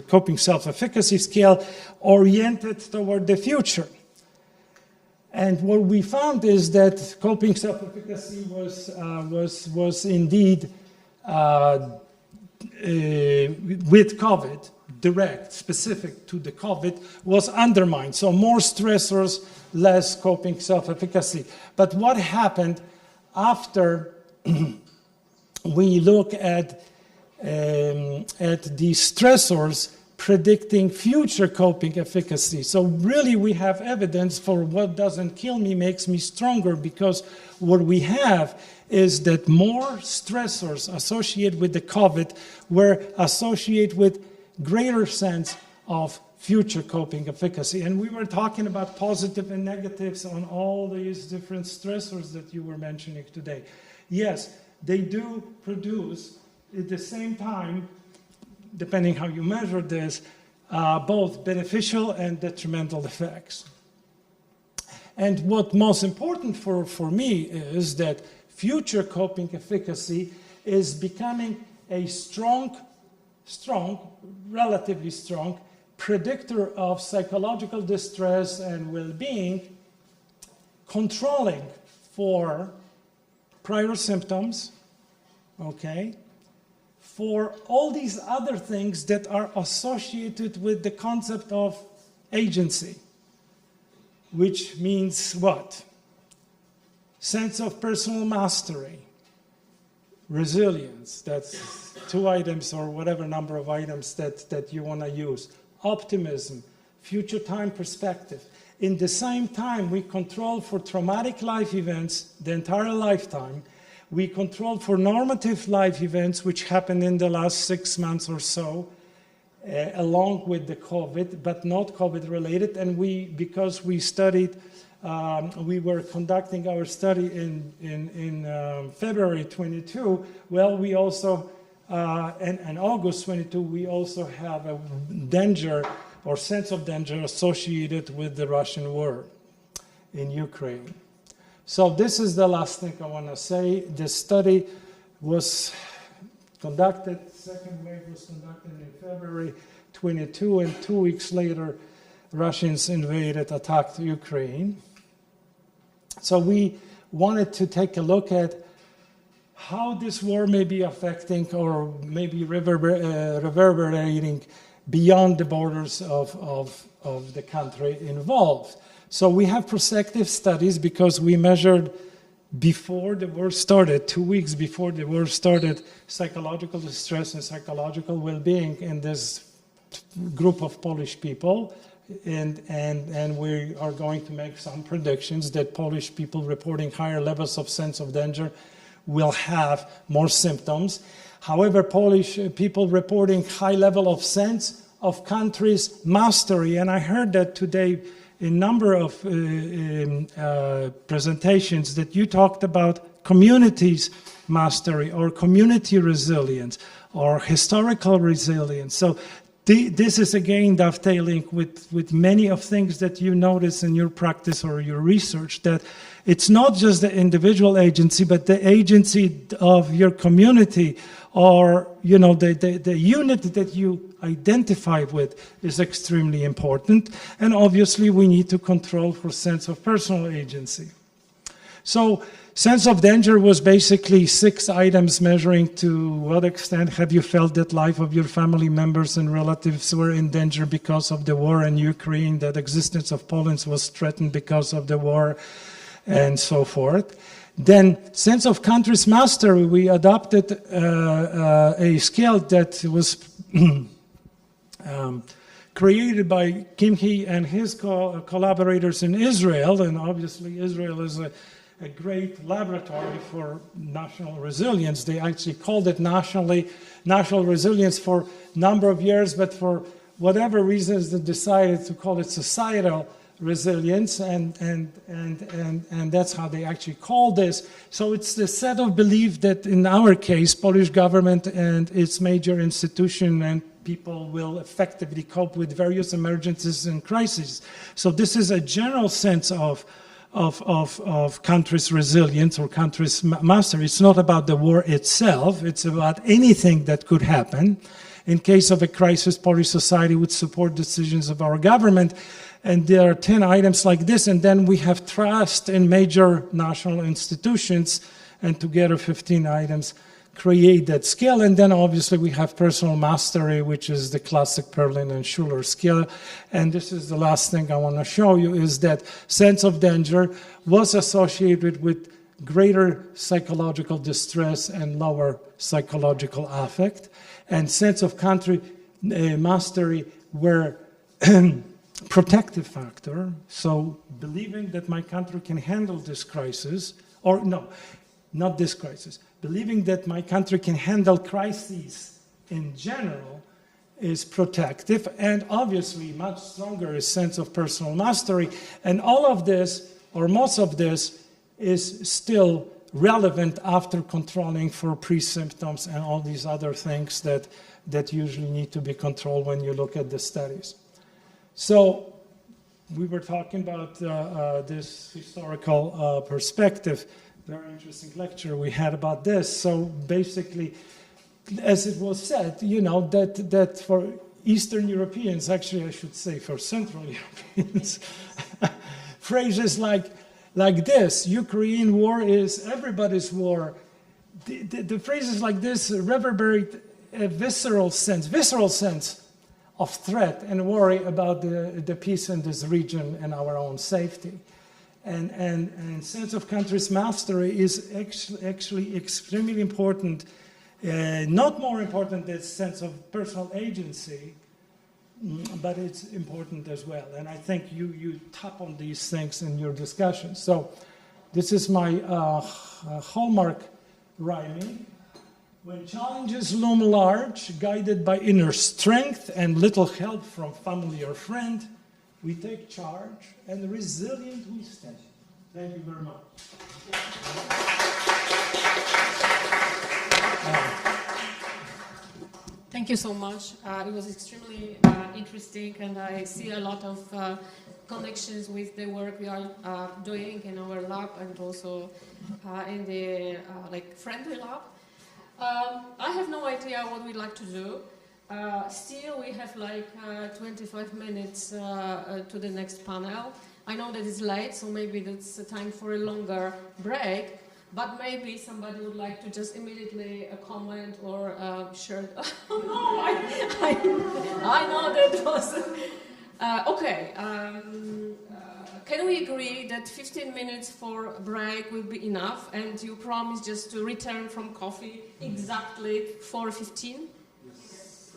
coping self-efficacy scale oriented toward the future. And what we found is that coping self-efficacy was indeed with COVID, direct, specific to the COVID, was undermined. So more stressors, less coping self-efficacy. But what happened after we look at the stressors predicting future coping efficacy? So really we have evidence for what doesn't kill me makes me stronger, because what we have is that more stressors associated with the COVID were associated with greater sense of future coping efficacy. And we were talking about positive and negatives on all these different stressors that you were mentioning today. Yes, they do produce at the same time, depending how you measure this, both beneficial and detrimental effects. And what most important for me is that future coping efficacy is becoming a relatively strong predictor of psychological distress and well-being, controlling for prior symptoms, okay, for all these other things that are associated with the concept of agency, which means what? Sense of personal mastery, resilience, that's 2 items or whatever number of items that you want to use, optimism, future time perspective. In the same time, we control for traumatic life events the entire lifetime. We control for normative life events which happened in the last 6 months or so, along with the COVID, but not COVID related. And because we studied, we were conducting our study in February 22. Well, we also, in August 22, we also have a danger or sense of danger associated with the Russian war in Ukraine. So this is the last thing I want to say. The study was conducted, second wave was conducted in February 22, and 2 weeks later, Russians invaded, attacked Ukraine. So we wanted to take a look at how this war may be affecting or maybe reverberating beyond the borders of the country involved. So we have prospective studies because we measured before the war started, 2 weeks before the war started, psychological distress and psychological well-being in this group of Polish people. And we are going to make some predictions that Polish people reporting higher levels of sense of danger will have more symptoms. However, Polish people reporting high level of sense of country's mastery, and I heard that today in a number of presentations that you talked about communities mastery or community resilience or historical resilience. So this is again dovetailing with many of things that you notice in your practice or your research, that it's not just the individual agency, but the agency of your community or the unit that you identify with is extremely important. And obviously we need to control for sense of personal agency. So sense of danger was basically 6 items measuring to what extent have you felt that life of your family members and relatives were in danger because of the war in Ukraine, that existence of Poland was threatened because of the war, and so forth. Then sense of country's mastery, we adopted a scale that was created by Kim Hee and his collaborators in Israel, and obviously Israel is a great laboratory for national resilience. They actually called it national resilience for a number of years, but for whatever reasons they decided to call it societal resilience, and that's how they actually call this. So it's the set of belief that in our case, Polish government and its major institution and people will effectively cope with various emergencies and crises. So this is a general sense of country's resilience or country's mastery. It's not about the war itself, it's about anything that could happen. In case of a crisis, Polish society would support decisions of our government. And there are 10 items like this, and then we have trust in major national institutions, and together 15 items create that scale. And then obviously we have personal mastery, which is the classic Perlin and Schuler scale. And this is the last thing I want to show you, is that sense of danger was associated with greater psychological distress and lower psychological affect. And sense of country mastery were protective factor, so believing that my country can handle this crisis, or no, not this crisis, believing that my country can handle crises in general is protective, and obviously much stronger is sense of personal mastery. And all of this, or most of this, is still relevant after controlling for pre-symptoms and all these other things that usually need to be controlled when you look at the studies. So we were talking about this historical perspective. Very interesting lecture we had about this. So basically, as it was said, that for Eastern Europeans, actually I should say for Central Europeans, phrases like this, Ukraine war is everybody's war. The phrases like this reverberate a visceral sense of threat and worry about the peace in this region and our own safety. And sense of country's mastery is actually extremely important, not more important than sense of personal agency, but it's important as well. And I think you tap on these things in your discussion. So this is my hallmark rhyming. When challenges loom large, guided by inner strength and little help from family or friend, we take charge and resilient we stand. Thank you very much. Thank you so much. It was extremely interesting, and I see a lot of connections with the work we are doing in our lab and also in the friendly lab. I have no idea what we'd like to do. Still, we have 25 minutes to the next panel. I know that it's late, so maybe that's a time for a longer break. But maybe somebody would like to just immediately comment or share. Oh no, I know that was. Okay. Can we agree that 15 minutes for a break will be enough, and you promise just to return from coffee exactly 4:15? Yes.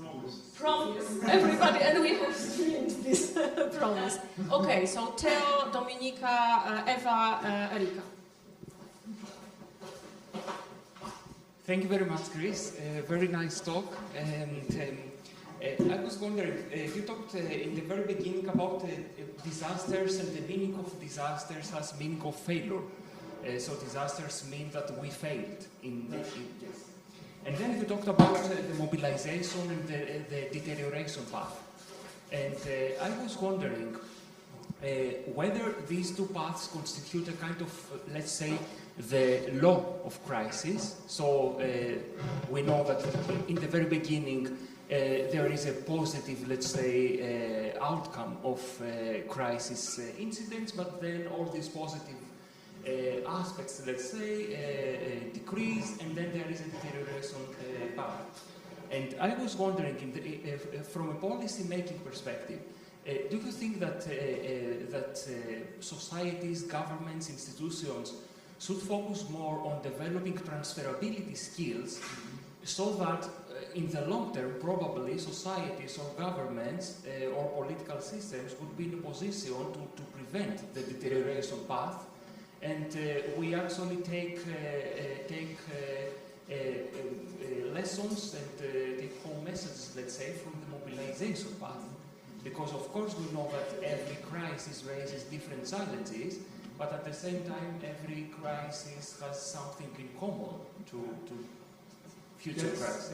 Promise. Everybody, and we have streamed this promise. Okay, so Theo, Dominika, Eva, Erika. Thank you very much, Chris. Very nice talk. And I was wondering, you talked in the very beginning about disasters and the meaning of disasters as meaning of failure. So disasters mean that we failed in the and then you talked about the mobilization and the deterioration path. And I was wondering whether these two paths constitute a kind of, let's say, the law of crisis. So we know that in the very beginning there is a positive, let's say, outcome of crisis incidents, but then all these positive aspects, let's say, decrease, and then there is a deterioration path. And I was wondering, from a policy-making perspective, do you think that societies, governments, institutions should focus more on developing transferability skills so that in the long term, probably societies or governments or political systems would be in a position to prevent the deterioration path, and we actually take lessons and take home messages, let's say, from the mobilization path. Because of course we know that every crisis raises different challenges, but at the same time every crisis has something in common to future crises.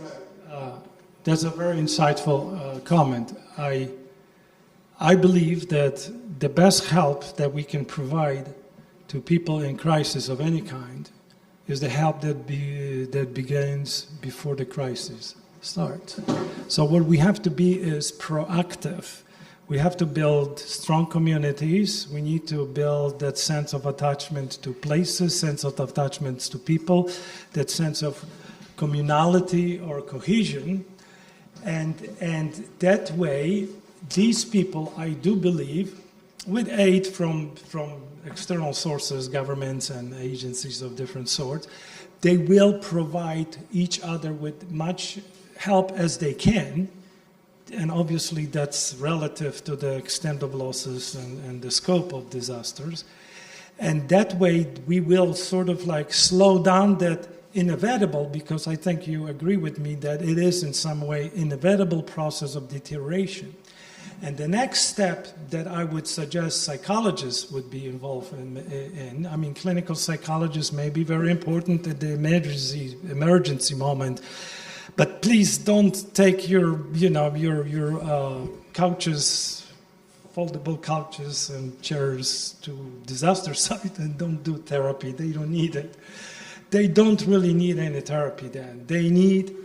That's a very insightful comment. I believe that the best help that we can provide to people in crisis of any kind is the help that begins before the crisis starts. So what we have to be is proactive. We have to build strong communities. We need to build that sense of attachment to places, sense of attachments to people, that sense of communality or cohesion. And that way, these people, I do believe, with aid from external sources, governments and agencies of different sorts, they will provide each other with much help as they can. And obviously that's relative to the extent of losses and the scope of disasters. And that way we will sort of slow down that inevitable, because I think you agree with me that it is in some way inevitable process of deterioration. And the next step that I would suggest psychologists would be involved in, I mean, clinical psychologists may be very important at the emergency moment, but please don't take your couches, foldable couches and chairs to disaster site and don't do therapy. They don't need it. They don't really need any therapy then. They need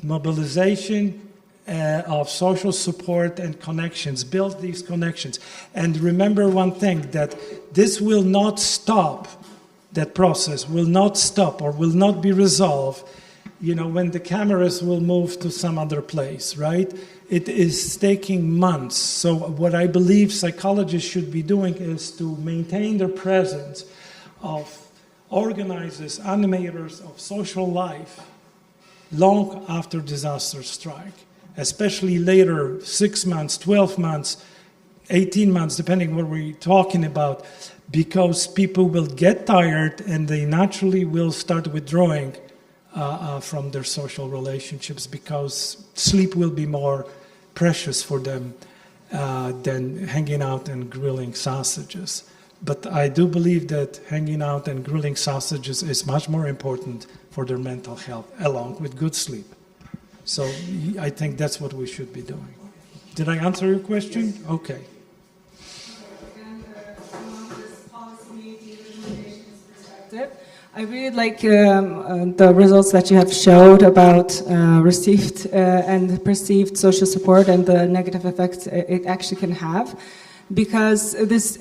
mobilization of social support and connections. Build these connections. And remember one thing, that this will not stop, that process will not stop or will not be resolved, when the cameras will move to some other place, right? It is taking months. So what I believe psychologists should be doing is to maintain their presence of organizers, animators of social life long after disaster strike, especially later, 6 months, 12 months, 18 months, depending what we're talking about, because people will get tired and they naturally will start withdrawing from their social relationships, because sleep will be more precious for them than hanging out and grilling sausages. But I do believe that hanging out and grilling sausages is much more important for their mental health, along with good sleep. So I think that's what we should be doing. Did I answer your question? Yes. Okay. And from this policy recommendations perspective, I really like the results that you have showed about received and perceived social support and the negative effects it actually can have, because this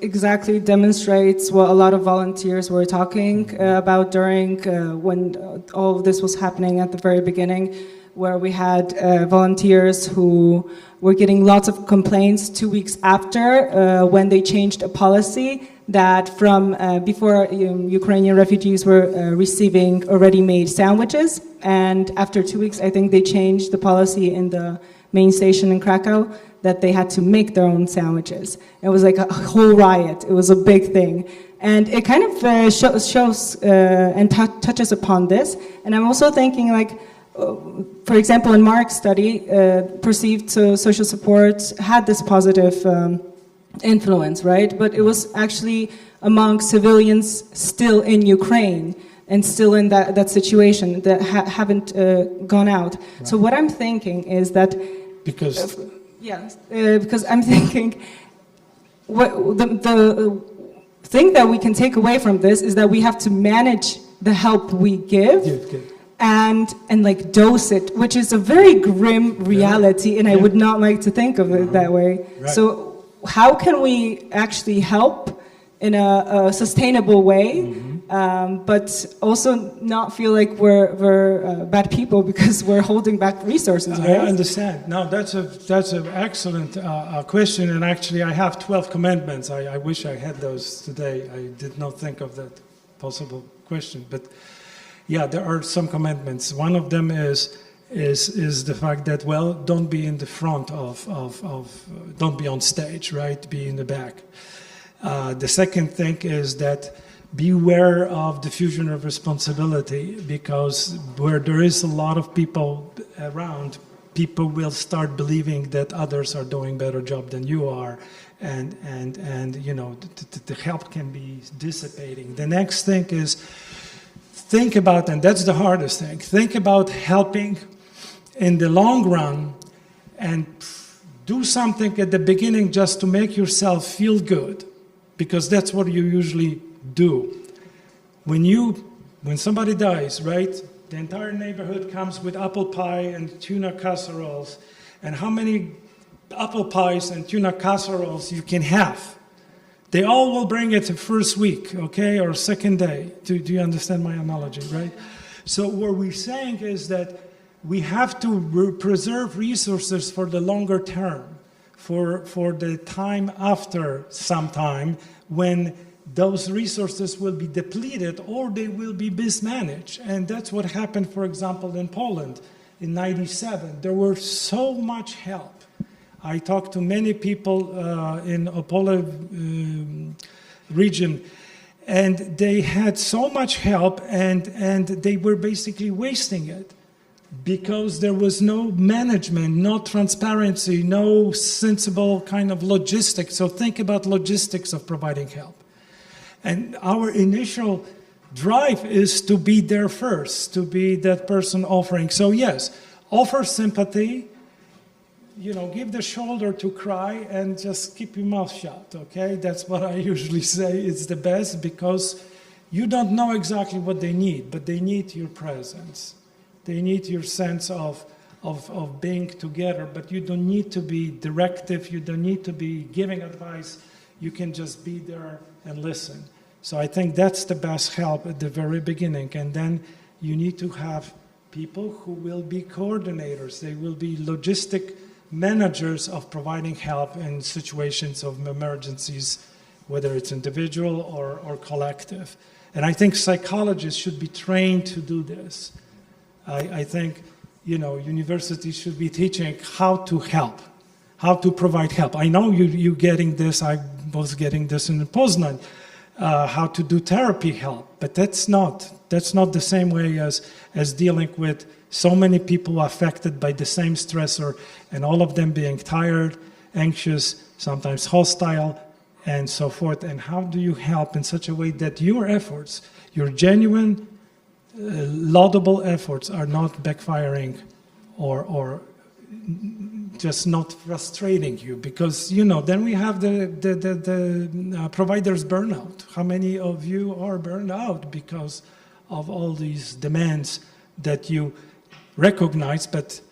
exactly demonstrates what a lot of volunteers were talking about during when all of this was happening at the very beginning, where we had volunteers who were getting lots of complaints 2 weeks after when they changed a policy that from before Ukrainian refugees were receiving already made sandwiches, and after 2 weeks I think they changed the policy in the main station in Krakow that they had to make their own sandwiches. It was like a whole riot. It was a big thing. And it kind of shows and touches upon this. And I'm also thinking, for example, in Mark's study, perceived social support had this positive influence, right? But it was actually among civilians still in Ukraine and still in that situation that haven't gone out. Right. So what I'm thinking is that... Because I'm thinking the thing that we can take away from this is that we have to manage the help we give. And dose it, which is a very grim reality, and I would not like to think of it that way. Right. So how can we actually help in a sustainable way, but also not feel like we're bad people because we're holding back resources, right? I understand. No, that's an excellent question, and actually I have 12 commandments. I wish I had those today. I did not think of that possible question, but yeah, there are some commandments. One of them is the fact that, well, don't be in the front don't be on stage, right? Be in the back. The second thing is that beware of diffusion of responsibility, because where there is a lot of people around, people will start believing that others are doing a better job than you are, and the help can be dissipating. The next thing is, think about, and that's the hardest thing, think about helping in the long run and do something at the beginning just to make yourself feel good, because that's what you usually do. When somebody dies, right, the entire neighborhood comes with apple pie and tuna casseroles, and how many apple pies and tuna casseroles you can have? They all will bring it the first week, okay, or second day. Do you understand my analogy, right? So what we're saying is that we have to preserve resources for the longer term, for the time after some time when those resources will be depleted or they will be mismanaged. And that's what happened, for example, in Poland in '97. There was so much help. I talked to many people in Opole region, and they had so much help, and they were basically wasting it. because there was no management, no transparency, no sensible kind of logistics. So think about logistics of providing help. And our initial drive is to be there first, to be that person offering. So yes, offer sympathy, give the shoulder to cry and just keep your mouth shut, okay? That's what I usually say is the best, because you don't know exactly what they need, but they need your presence. They need your sense of being together, but you don't need to be directive, you don't need to be giving advice, you can just be there and listen. So I think that's the best help at the very beginning, and then you need to have people who will be coordinators, they will be logistic managers of providing help in situations of emergencies, whether it's individual or collective. And I think psychologists should be trained to do this. I think, universities should be teaching how to help, how to provide help. I know you're getting this, I was getting this in Poznan, how to do therapy help, but that's not the same way as dealing with so many people affected by the same stressor, and all of them being tired, anxious, sometimes hostile, and so forth. And how do you help in such a way that your efforts, your genuine, laudable efforts are not backfiring or just not frustrating you? Because, then we have the providers burnout. How many of you are burned out because of all these demands that you recognize, but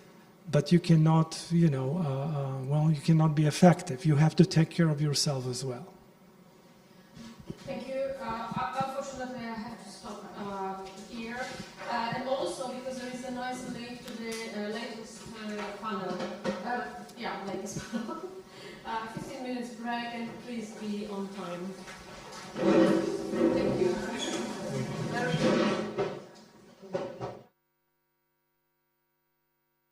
you cannot, you cannot be effective. You have to take care of yourself as well. Thank you. Unfortunately, I have to stop here. And also, because there is a nice link to the latest panel. Latest panel. 15 minutes break, and please be on time. Thank you.